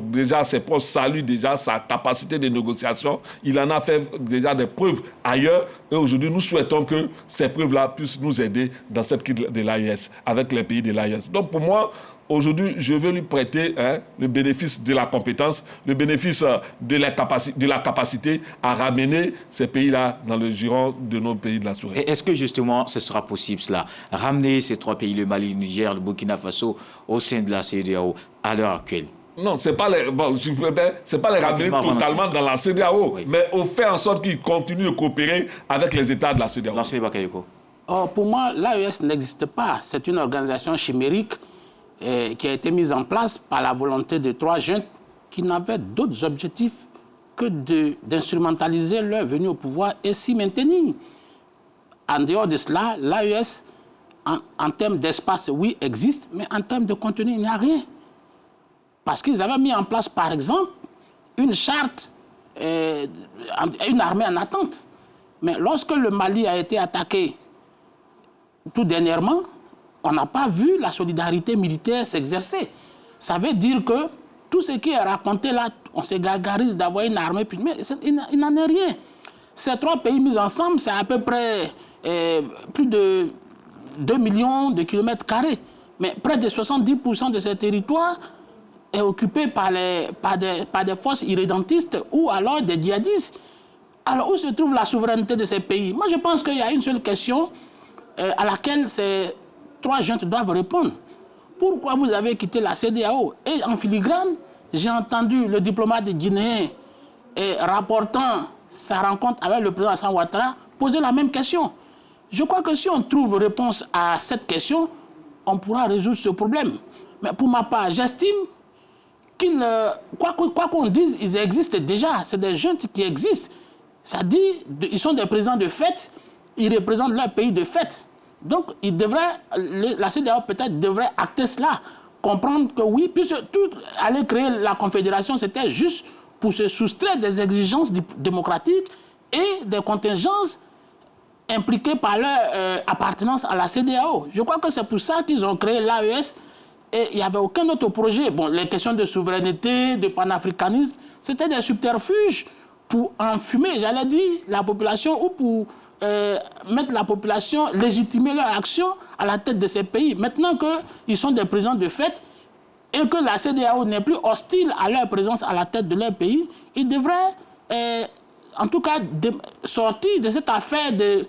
déjà ses proches saluent déjà sa capacité de négociation. Il en a fait déjà des preuves ailleurs. Et aujourd'hui, nous souhaitons que ces preuves-là puissent nous aider dans cette crise de l'AES, avec les pays de l'AES. Donc pour moi, aujourd'hui, je veux lui prêter le bénéfice de la compétence, le bénéfice de la capacité à ramener ces pays-là dans le giron de nos pays de la sous-région.
Est-ce que justement, ce sera possible cela? Ramener ces trois pays, le Mali, le Niger, le Burkina Faso, au sein de la CEDEAO à l'heure actuelle?
Non, c'est pas les ramener totalement dans la CEDEAO, oui, mais au fait en sorte qu'ils continuent de coopérer avec les États de la CEDEAO.
Pour moi, l'AES n'existe pas. C'est une organisation chimérique qui a été mise en place par la volonté de trois jeunes qui n'avaient d'autres objectifs que d'instrumentaliser leur venue au pouvoir et s'y maintenir. En dehors de cela, l'AES, en termes d'espace, oui, existe, mais en termes de contenu, il n'y a rien. Parce qu'ils avaient mis en place, par exemple, une charte, une armée en attente. Mais lorsque le Mali a été attaqué tout dernièrement, on n'a pas vu la solidarité militaire s'exercer. Ça veut dire que tout ce qui est raconté là, on se gargarise d'avoir une armée, mais il n'en est rien. Ces trois pays mis ensemble, c'est à peu près plus de 2 millions de kilomètres carrés. Mais près de 70% de ces territoires est occupé par des forces irrédentistes ou alors des djihadistes. Alors où se trouve la souveraineté de ces pays? Moi, je pense qu'il y a une seule question à laquelle ces trois jeunes doivent répondre. Pourquoi vous avez quitté la CEDEAO? Et en filigrane, j'ai entendu le diplomate guinéen rapportant sa rencontre avec le président Alassane Ouattara poser la même question. Je crois que si on trouve réponse à cette question, on pourra résoudre ce problème. Mais pour ma part, j'estime qu'ils, quoi qu'on dise, ils existent déjà. C'est des jeunes qui existent. Ça dit, ils sont des présidents de fait, ils représentent leur pays de fait. Donc, la CEDEAO peut-être devrait acter cela, comprendre que oui, puisque tout aller créer la confédération, c'était juste pour se soustraire des exigences démocratiques et des contingences impliquées par leur appartenance à la CEDEAO. Je crois que c'est pour ça qu'ils ont créé l'AES et il n'y avait aucun autre projet. Bon, les questions de souveraineté, de panafricanisme, c'était des subterfuges pour enfumer, j'allais dire, la population ou pour mettre la population, légitimer leur action à la tête de ces pays. Maintenant qu'ils sont des présidents de fait et que la CEDEAO n'est plus hostile à leur présence à la tête de leur pays, ils devraient, en tout cas, sortir de cette affaire de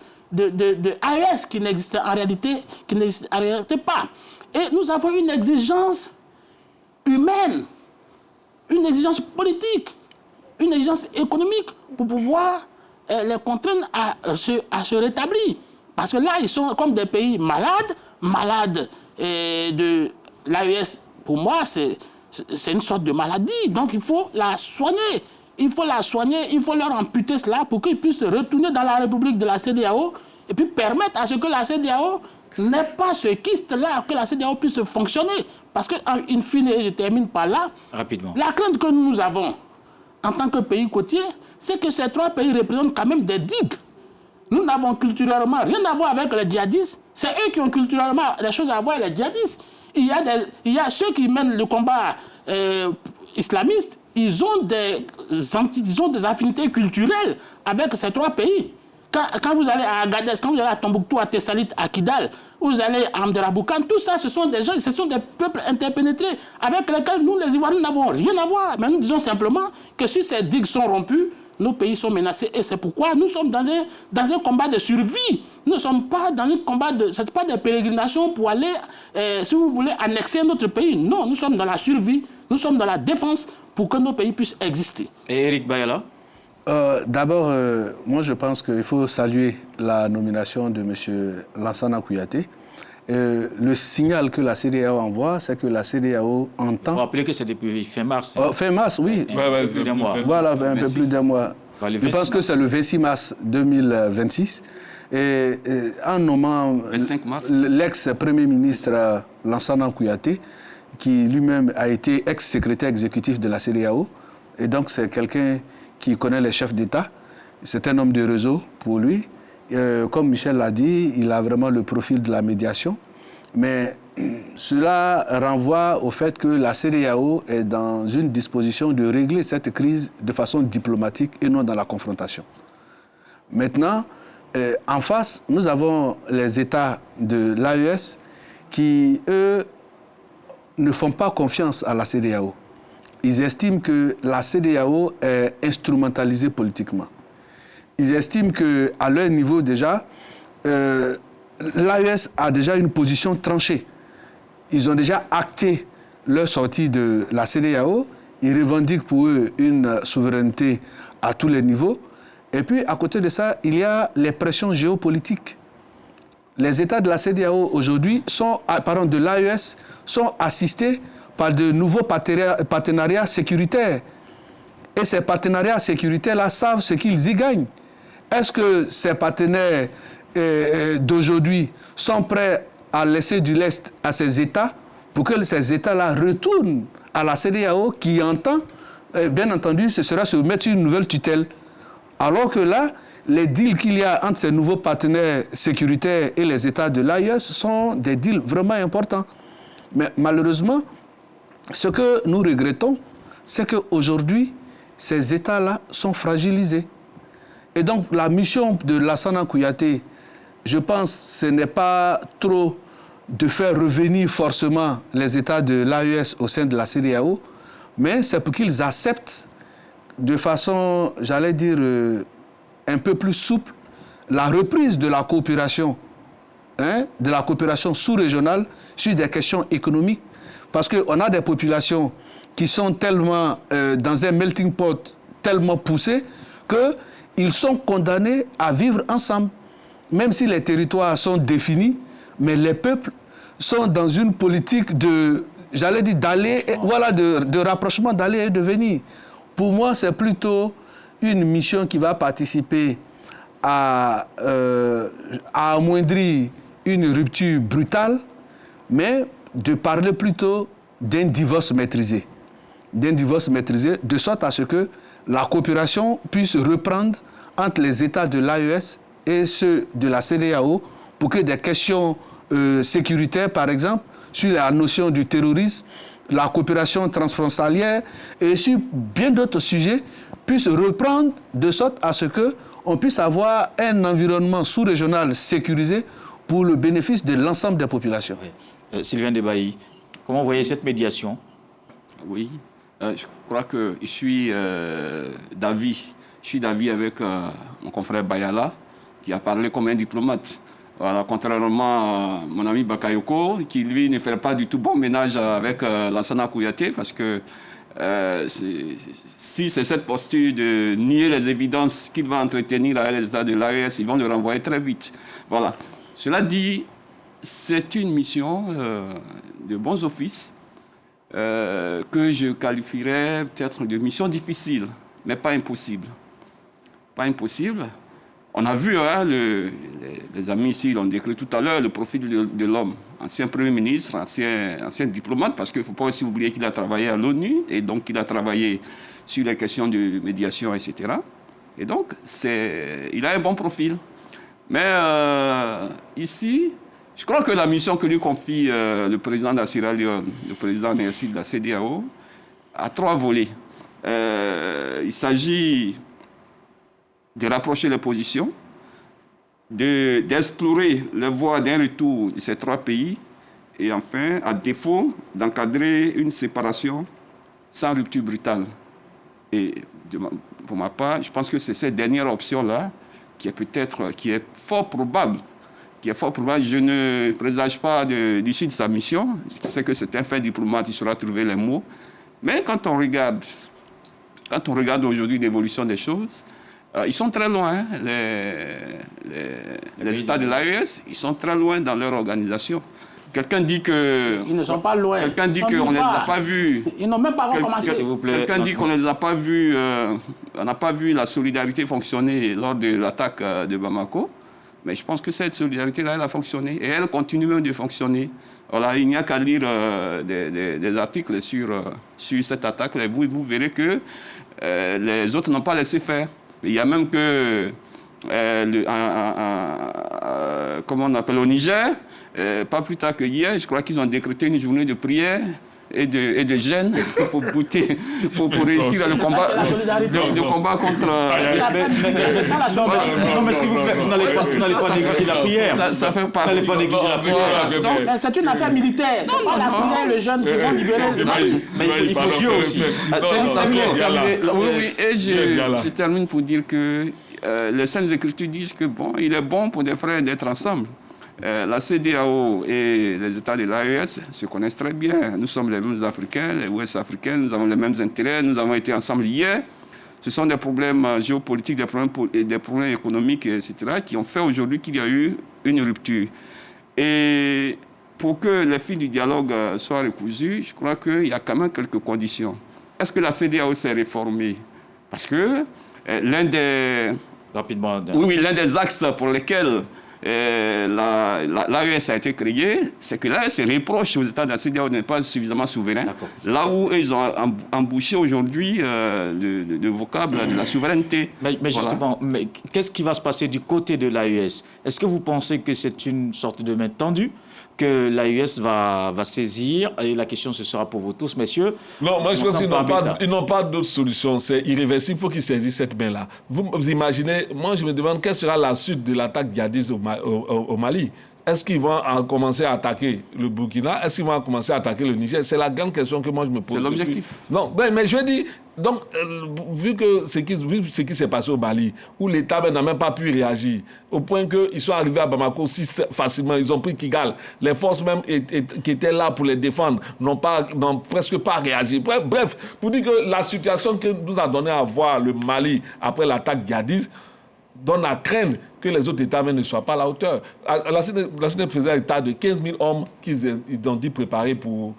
AES qui n'existe en réalité pas. Et nous avons une exigence humaine, une exigence politique, une exigence économique pour pouvoir les contraindre à se rétablir. Parce que là, ils sont comme des pays malades de l'AES. Pour moi, c'est une sorte de maladie. Donc, il faut la soigner. Il faut leur amputer cela pour qu'ils puissent retourner dans la République de la CEDEAO et puis permettre à ce que la CEDEAO n'ait pas ce kyste-là, que la CEDEAO puisse fonctionner. Parce qu'in fine, je termine par là,
rapidement. La
crainte que nous avons en tant que pays côtier, c'est que ces trois pays représentent quand même des digues. Nous n'avons culturellement rien à voir avec les djihadistes. C'est eux qui ont culturellement des choses à voir avec les djihadistes. Il y a ceux qui mènent le combat islamiste, ils ont des affinités culturelles avec ces trois pays. Quand vous allez à Agadez, quand vous allez à Tombouctou, à Tessalit, à Kidal, vous allez à Amderaboukan, tout ça, ce sont des gens, ce sont des peuples interpénétrés avec lesquels nous, les Ivoiriens, n'avons rien à voir. Mais nous disons simplement que si ces digues sont rompues, nos pays sont menacés. Et c'est pourquoi nous sommes dans un combat de survie. Nous ne sommes pas dans un combat de... Ce n'est pas des pérégrinations pour aller, si vous voulez, annexer notre pays. Non, nous sommes dans la survie, nous sommes dans la défense pour que nos pays puissent exister.
Et Eric Bayala?
D'abord, moi je pense qu'il faut saluer la nomination de M. Lansana Kouyaté. Le signal que la CEDEAO envoie, c'est que la CEDEAO entend...
Il faut rappeler que c'est depuis fin mars.
Hein. Fin mars, oui.
Un peu plus d'un mois.
Voilà, un peu plus d'un mois. Je pense que c'est le 26 mars 2026. Et en nommant l'ex-premier ministre Lansana Kouyaté, qui lui-même a été ex-secrétaire exécutif de la CEDEAO, et donc c'est quelqu'un qui connaît les chefs d'État. C'est un homme de réseau pour lui. Comme Michel l'a dit, il a vraiment le profil de la médiation. Mais cela renvoie au fait que la CEDEAO est dans une disposition de régler cette crise de façon diplomatique et non dans la confrontation. Maintenant, en face, nous avons les États de l'AES qui, eux, ne font pas confiance à la CEDEAO. Ils estiment que la CEDEAO est instrumentalisée politiquement. Ils estiment qu'à leur niveau déjà, l'AES a déjà une position tranchée. Ils ont déjà acté leur sortie de la CEDEAO. Ils revendiquent pour eux une souveraineté à tous les niveaux. Et puis, à côté de ça, il y a les pressions géopolitiques. Les États de la CEDEAO aujourd'hui, de l'AES, sont assistés par de nouveaux partenariats sécuritaires. Et ces partenariats sécuritaires-là savent ce qu'ils y gagnent. Est-ce que ces partenaires d'aujourd'hui sont prêts à laisser du lest à ces États pour que ces États-là retournent à la CEDEAO qui entend, bien entendu, ce sera se mettre une nouvelle tutelle. Alors que là, les deals qu'il y a entre ces nouveaux partenaires sécuritaires et les États de l'AES sont des deals vraiment importants. Mais malheureusement, ce que nous regrettons, c'est qu'aujourd'hui, ces États-là sont fragilisés. Et donc, la mission de Lansana Kouyaté, je pense, ce n'est pas trop de faire revenir forcément les États de l'AES au sein de la CEDEAO, mais c'est pour qu'ils acceptent de façon, j'allais dire, un peu plus souple, la reprise de la coopération sous-régionale sur des questions économiques. Parce qu'on a des populations qui sont tellement dans un melting pot tellement poussé qu'ils sont condamnés à vivre ensemble. Même si les territoires sont définis, mais les peuples sont dans une politique de rapprochement, d'aller et de venir. Pour moi, c'est plutôt une mission qui va participer à amoindrir une rupture brutale, mais de parler plutôt d'un divorce maîtrisé. De sorte à ce que la coopération puisse reprendre entre les États de l'AES et ceux de la CEDEAO pour que des questions sécuritaires, par exemple, sur la notion du terrorisme, la coopération transfrontalière et sur bien d'autres sujets puissent reprendre de sorte à ce qu'on puisse avoir un environnement sous-régional sécurisé pour le bénéfice de l'ensemble des populations.
Oui. Sylvain Debailly, comment vous voyez cette médiation?
Oui, je crois que je suis d'avis. Je suis d'avis avec mon confrère Bayala, qui a parlé comme un diplomate. Voilà, contrairement à mon ami Bakayoko, qui lui ne fait pas du tout bon ménage avec Lansana Kouyaté, parce que si c'est cette posture de nier les évidences qu'il va entretenir à l'État de l'AES, ils vont le renvoyer très vite. Voilà. Cela dit, c'est une mission de bons offices que je qualifierais peut-être de mission difficile, mais pas impossible. Pas impossible. On a vu, les amis ici l'ont décrit tout à l'heure, le profil de l'homme. Ancien Premier ministre, ancien diplomate, parce qu'il ne faut pas aussi oublier qu'il a travaillé à l'ONU, et donc il a travaillé sur les questions de médiation, etc. Et donc, il a un bon profil. Mais ici, je crois que la mission que lui confie le président de la Sierra Leone, le président de la CEDEAO, a 3 volets. Il s'agit de rapprocher les positions, d'explorer les voies d'un retour de ces 3 pays, et enfin, à défaut, d'encadrer une séparation sans rupture brutale. Et pour ma part, je pense que c'est cette dernière option-là qui est fort probable. Je ne présage pas l'issue de sa mission. Je sais que c'est un fin diplomate, il saura trouver les mots. Mais quand on regarde aujourd'hui l'évolution des choses, ils sont très loin, les États de l'AES, ils sont très loin dans leur organisation. Quelqu'un dit que...
Ils ne sont pas loin.
Quelqu'un dit qu'on ne les a pas vus.
Ils n'ont même pas recommencé.
S'il vous plaît.
Quelqu'un dit qu'on ne les a pas vus, on n'a pas vu la solidarité fonctionner lors de l'attaque de Bamako. Mais je pense que cette solidarité-là, elle a fonctionné. Et elle continue même de fonctionner. Voilà, il n'y a qu'à lire des articles sur cette attaque. Et vous verrez que les autres n'ont pas laissé faire. Il y a même que, comment on appelle, au Niger, pas plus tard que hier, je crois qu'ils ont décrété une journée de prière et de jeûne pour réussir le combat contre...
Non, mais s'il vous plaît, vous n'allez pas négliger la prière.
Ça fait partie.
Vous n'allez pas négliger la prière.
C'est une affaire militaire. C'est pas la prière, le jeune qui vont libérer.
Mais il faut Dieu aussi.
Oui, et je termine pour dire que les Saintes Écritures disent que il est bon pour des frères d'être ensemble. La CEDEAO et les États de l'AES se connaissent très bien. Nous sommes les mêmes Africains, les Ouest-Africains, nous avons les mêmes intérêts, nous avons été ensemble hier. Ce sont des problèmes géopolitiques, des problèmes économiques, etc., qui ont fait aujourd'hui qu'il y a eu une rupture. Et pour que les fils du dialogue soient recousus, je crois qu'il y a quand même quelques conditions. Est-ce que la CEDEAO s'est réformée? Parce que l'un des axes pour lesquels l'AES a été créée, c'est que l'AES reproche aux États de la CEDEAO de n'être pas suffisamment souverains, là où ils ont embouché aujourd'hui le vocable de la souveraineté.
Mais justement, qu'est-ce qui va se passer du côté de l'AES? Est-ce que vous pensez que c'est une sorte de main tendue que l'AES va saisir? Et la question, ce sera pour vous tous, messieurs.
Non, moi je pense qu'ils n'ont pas d'autre solution. C'est irréversible. Il faut qu'ils saisissent cette main-là. Vous imaginez, moi je me demande quelle sera la suite de l'attaque djihadiste au Mali. Est-ce qu'ils vont commencer à attaquer le Burkina? Est-ce qu'ils vont commencer à attaquer le Niger? C'est la grande question que moi je me pose.
C'est l'objectif.
Non, mais je dis, donc, vu ce qui s'est passé au Mali, où l'État n'a même pas pu réagir, au point qu'ils sont arrivés à Bamako si facilement, ils ont pris Kigali, les forces même qui étaient là pour les défendre n'ont presque pas réagi. Bref, pour dire que la situation que nous a donné à voir le Mali après l'attaque djihadiste donne à craindre que les autres États ne soient pas à la hauteur. L'ancien président État de 15 000 hommes qu'ils ont dit préparer pour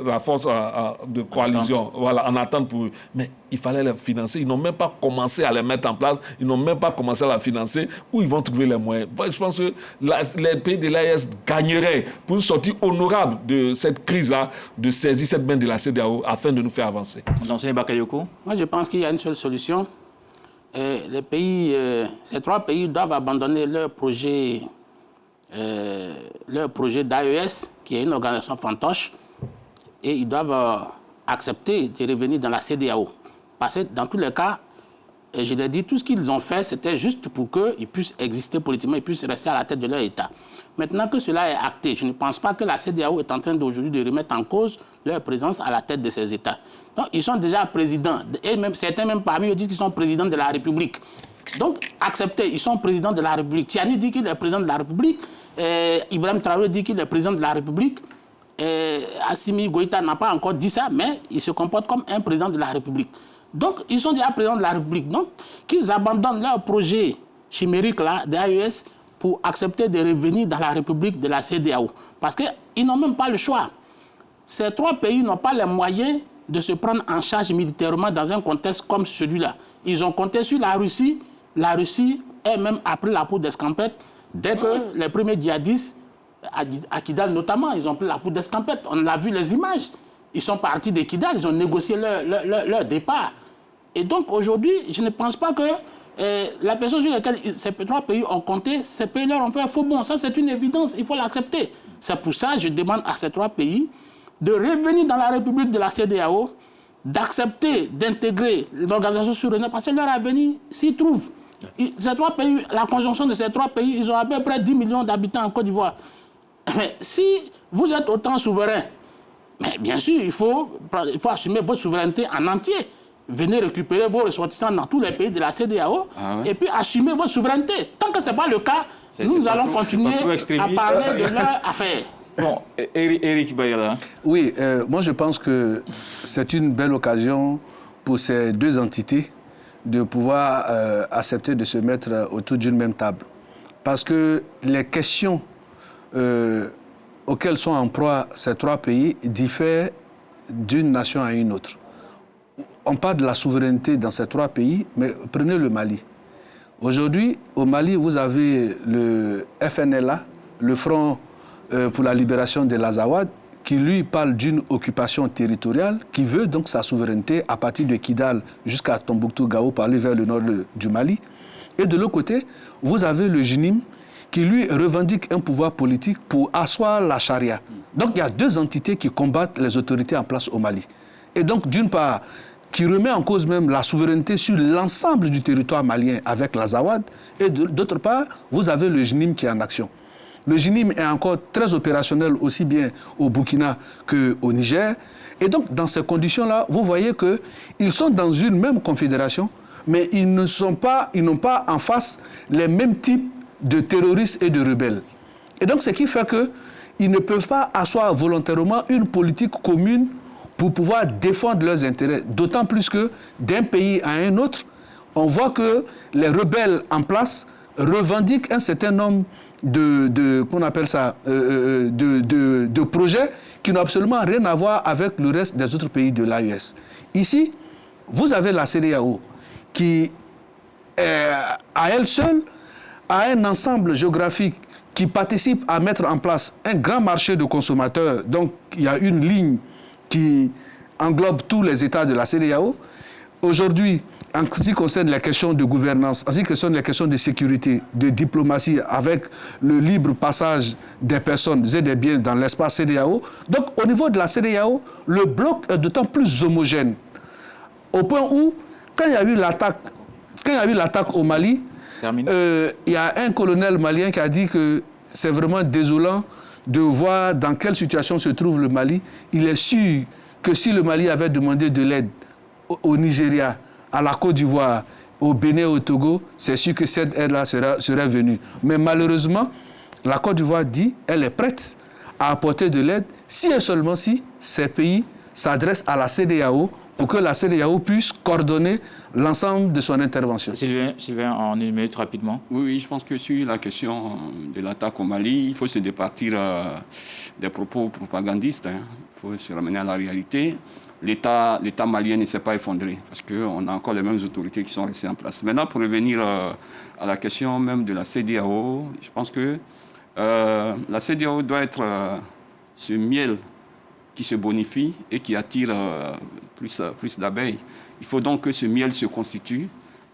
la force de coalition, voilà, en attente pour eux. Mais il fallait les financer. Ils n'ont même pas commencé à les mettre en place. Ils n'ont même pas commencé à la financer. Où ils vont trouver les moyens? Je pense que les pays de l'AES gagneraient pour une sortie honorable de cette crise-là, de saisir cette main de la CEDEAO afin de nous faire avancer.
L'enseignant Bakayoko?
Moi, je pense qu'il y a une seule solution. Les pays, ces 3 pays doivent abandonner leur projet d'AES, qui est une organisation fantoche, et ils doivent accepter de revenir dans la CEDEAO. Parce que dans tous les cas, et je l'ai dit, tout ce qu'ils ont fait, c'était juste pour qu'ils puissent exister politiquement, ils puissent rester à la tête de leur État. Maintenant que cela est acté, je ne pense pas que la CEDEAO est en train d'aujourd'hui de remettre en cause leur présence à la tête de ces États. Donc, ils sont déjà présidents, et même, certains même parmi eux disent qu'ils sont présidents de la République. Donc, acceptez, ils sont présidents de la République. Tiani dit qu'il est président de la République, Ibrahim Traoré dit qu'il est président de la République, Assimi Goïta n'a pas encore dit ça, mais il se comporte comme un président de la République. Donc, ils sont déjà présidents de la République. Donc, qu'ils abandonnent leur projet chimérique là, de l'AES pour accepter de revenir dans la République de la CEDEAO. Parce qu'ils n'ont même pas le choix. Ces 3 pays n'ont pas les moyens de se prendre en charge militairement dans un contexte comme celui-là. Ils ont compté sur la Russie. La Russie est même après la peau d'escampette. Dès que les premiers djihadistes, à Kidal notamment, ils ont pris la peau d'escampette. On a vu les images. Ils sont partis de Kidal, ils ont négocié leur départ. Et donc aujourd'hui, je ne pense pas que la personne sur laquelle ces 3 pays ont compté, ces pays leur ont fait un faux bond. Ça, c'est une évidence, il faut l'accepter. C'est pour ça que je demande à ces 3 pays de revenir dans la République de la CEDEAO, d'accepter d'intégrer l'organisation souveraine, parce que leur avenir s'y trouve. Ces 3 pays, la conjonction de ces 3 pays, ils ont à peu près 10 millions d'habitants en Côte d'Ivoire. Mais si vous êtes autant souverain, mais bien sûr, il faut assumer votre souveraineté en entier. Venez récupérer vos ressortissants dans tous les pays de la CEDEAO et puis assumer votre souveraineté. Tant que ce n'est pas le cas, nous allons continuer à parler de leur affaire.
Bon, Éric Bayala.
Oui, moi je pense que c'est une belle occasion pour ces 2 entités de pouvoir accepter de se mettre autour d'une même table. Parce que les questions auxquelles sont en proie ces 3 pays diffèrent d'une nation à une autre. On parle de la souveraineté dans ces 3 pays, mais prenez le Mali. Aujourd'hui, au Mali, vous avez le FNLA, le Front pour la libération de l'Azawad, qui lui parle d'une occupation territoriale, qui veut donc sa souveraineté à partir de Kidal jusqu'à Tombouctou-Gao, pour aller vers le nord du Mali. Et de l'autre côté, vous avez le JNIM, qui lui revendique un pouvoir politique pour asseoir la charia. Donc il y a 2 entités qui combattent les autorités en place au Mali. Et donc d'une part, qui remet en cause même la souveraineté sur l'ensemble du territoire malien avec l'Azawad, et d'autre part, vous avez le JNIM qui est en action. Le JNIM est encore très opérationnel aussi bien au Burkina qu'au Niger. Et donc dans ces conditions-là, vous voyez qu'ils sont dans une même confédération, mais ils n'ont pas en face les mêmes types de terroristes et de rebelles. Et donc, ce qui fait qu'ils ne peuvent pas asseoir volontairement une politique commune pour pouvoir défendre leurs intérêts. D'autant plus que d'un pays à un autre, on voit que les rebelles en place revendiquent un certain nombre de projets qui n'ont absolument rien à voir avec le reste des autres pays de l'AES. Ici, vous avez la CEDEAO qui, à elle seule, a un ensemble géographique qui participe à mettre en place un grand marché de consommateurs. Donc, il y a une ligne qui englobe tous les États de la CEDEAO. Aujourd'hui, en ce qui concerne les questions de gouvernance, en ce qui concerne les questions de sécurité, de diplomatie, avec le libre passage des personnes et des biens dans l'espace CEDEAO. Donc, au niveau de la CEDEAO, le bloc est d'autant plus homogène. Au point où, quand il y a eu l'attaque au Mali, il y a un colonel malien qui a dit que c'est vraiment désolant de voir dans quelle situation se trouve le Mali. Il est sûr que si le Mali avait demandé de l'aide au Nigeria, à la Côte d'Ivoire, au Bénin et au Togo, c'est sûr que cette aide-là serait venue. Mais malheureusement, la Côte d'Ivoire dit qu'elle est prête à apporter de l'aide si et seulement si ces pays s'adressent à la CEDEAO pour que la CEDEAO puisse coordonner l'ensemble de son intervention.
Sylvain, en une minute rapidement.
Oui, je pense que sur la question de l'attaque au Mali, il faut se départir des propos propagandistes. Il faut se ramener à la réalité. L'État malien ne s'est pas effondré parce qu'on a encore les mêmes autorités qui sont restées en place. Maintenant, pour revenir à la question même de la CEDEAO, je pense que la CEDEAO doit être ce miel qui se bonifie et qui attire plus d'abeilles. Il faut donc que ce miel se constitue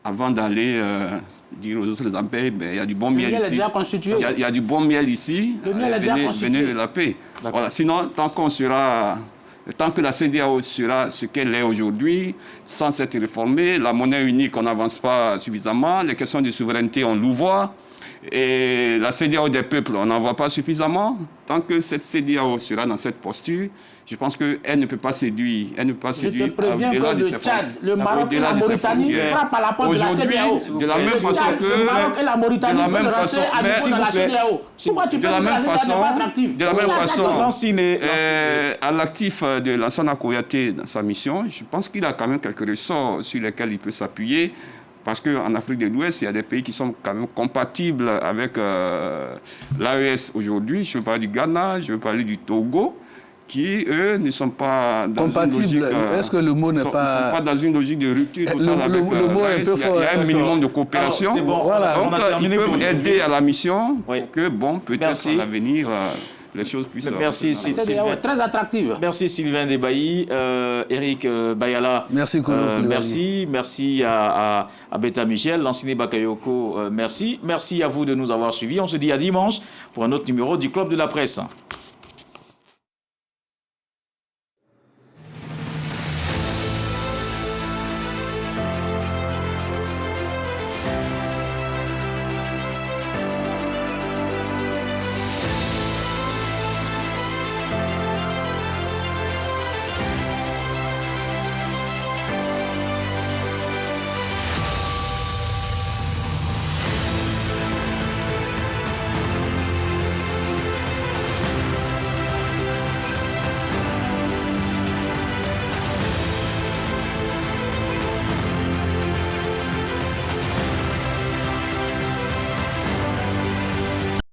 avant d'aller dire aux autres abeilles, il y a du bon miel ici.
Le miel est déjà constitué.
Il y a du bon miel ici.
Le miel est déjà constitué.
Venez de la paix. Voilà. Sinon, tant que la CEDEAO sera ce qu'elle est aujourd'hui, sans s'être réformée, la monnaie unique, on n'avance pas suffisamment, les questions de souveraineté, on l'ouvre. Et la CEDEAO des peuples, on n'en voit pas suffisamment. Tant que cette CEDEAO sera dans cette posture, je pense qu'elle ne peut pas séduire. Elle ne peut pas séduire
au-delà de ses frontières. Le Maroc et la Mauritanie frappent à la porte de la CEDEAO.
De la même façon que...
Le Maroc et la Mauritanie peuvent rester à niveau de la CEDEAO. Pourquoi tu peux dire que la CEDEAO n'est pas attractive?
De la même façon, à l'actif de Lansana Kouyaté dans sa mission, je pense qu'il a quand même quelques ressorts sur lesquels il peut s'appuyer. Parce qu'en Afrique de l'Ouest, il y a des pays qui sont quand même compatibles avec l'AES aujourd'hui. Je veux parler du Ghana, je veux parler du Togo, qui, eux, ne sont pas dans une logique...
Est-ce que le mot n'est pas...
Ils ne sont pas dans une logique de rupture totale avec l'AES. Il y a un minimum de coopération.
Alors, bon,
voilà.
Donc, ils peuvent aider à la mission
oui.
pour que, bon, peut-être à l'avenir... les choses puissent...
Merci,
Sylvain. Très attractive.
Merci Sylvain Debailly, Eric Bayala.
Merci,
merci à Beta Michel, Lansine Bakayoko. Merci à vous de nous avoir suivis. On se dit à dimanche pour un autre numéro du Club de la Presse.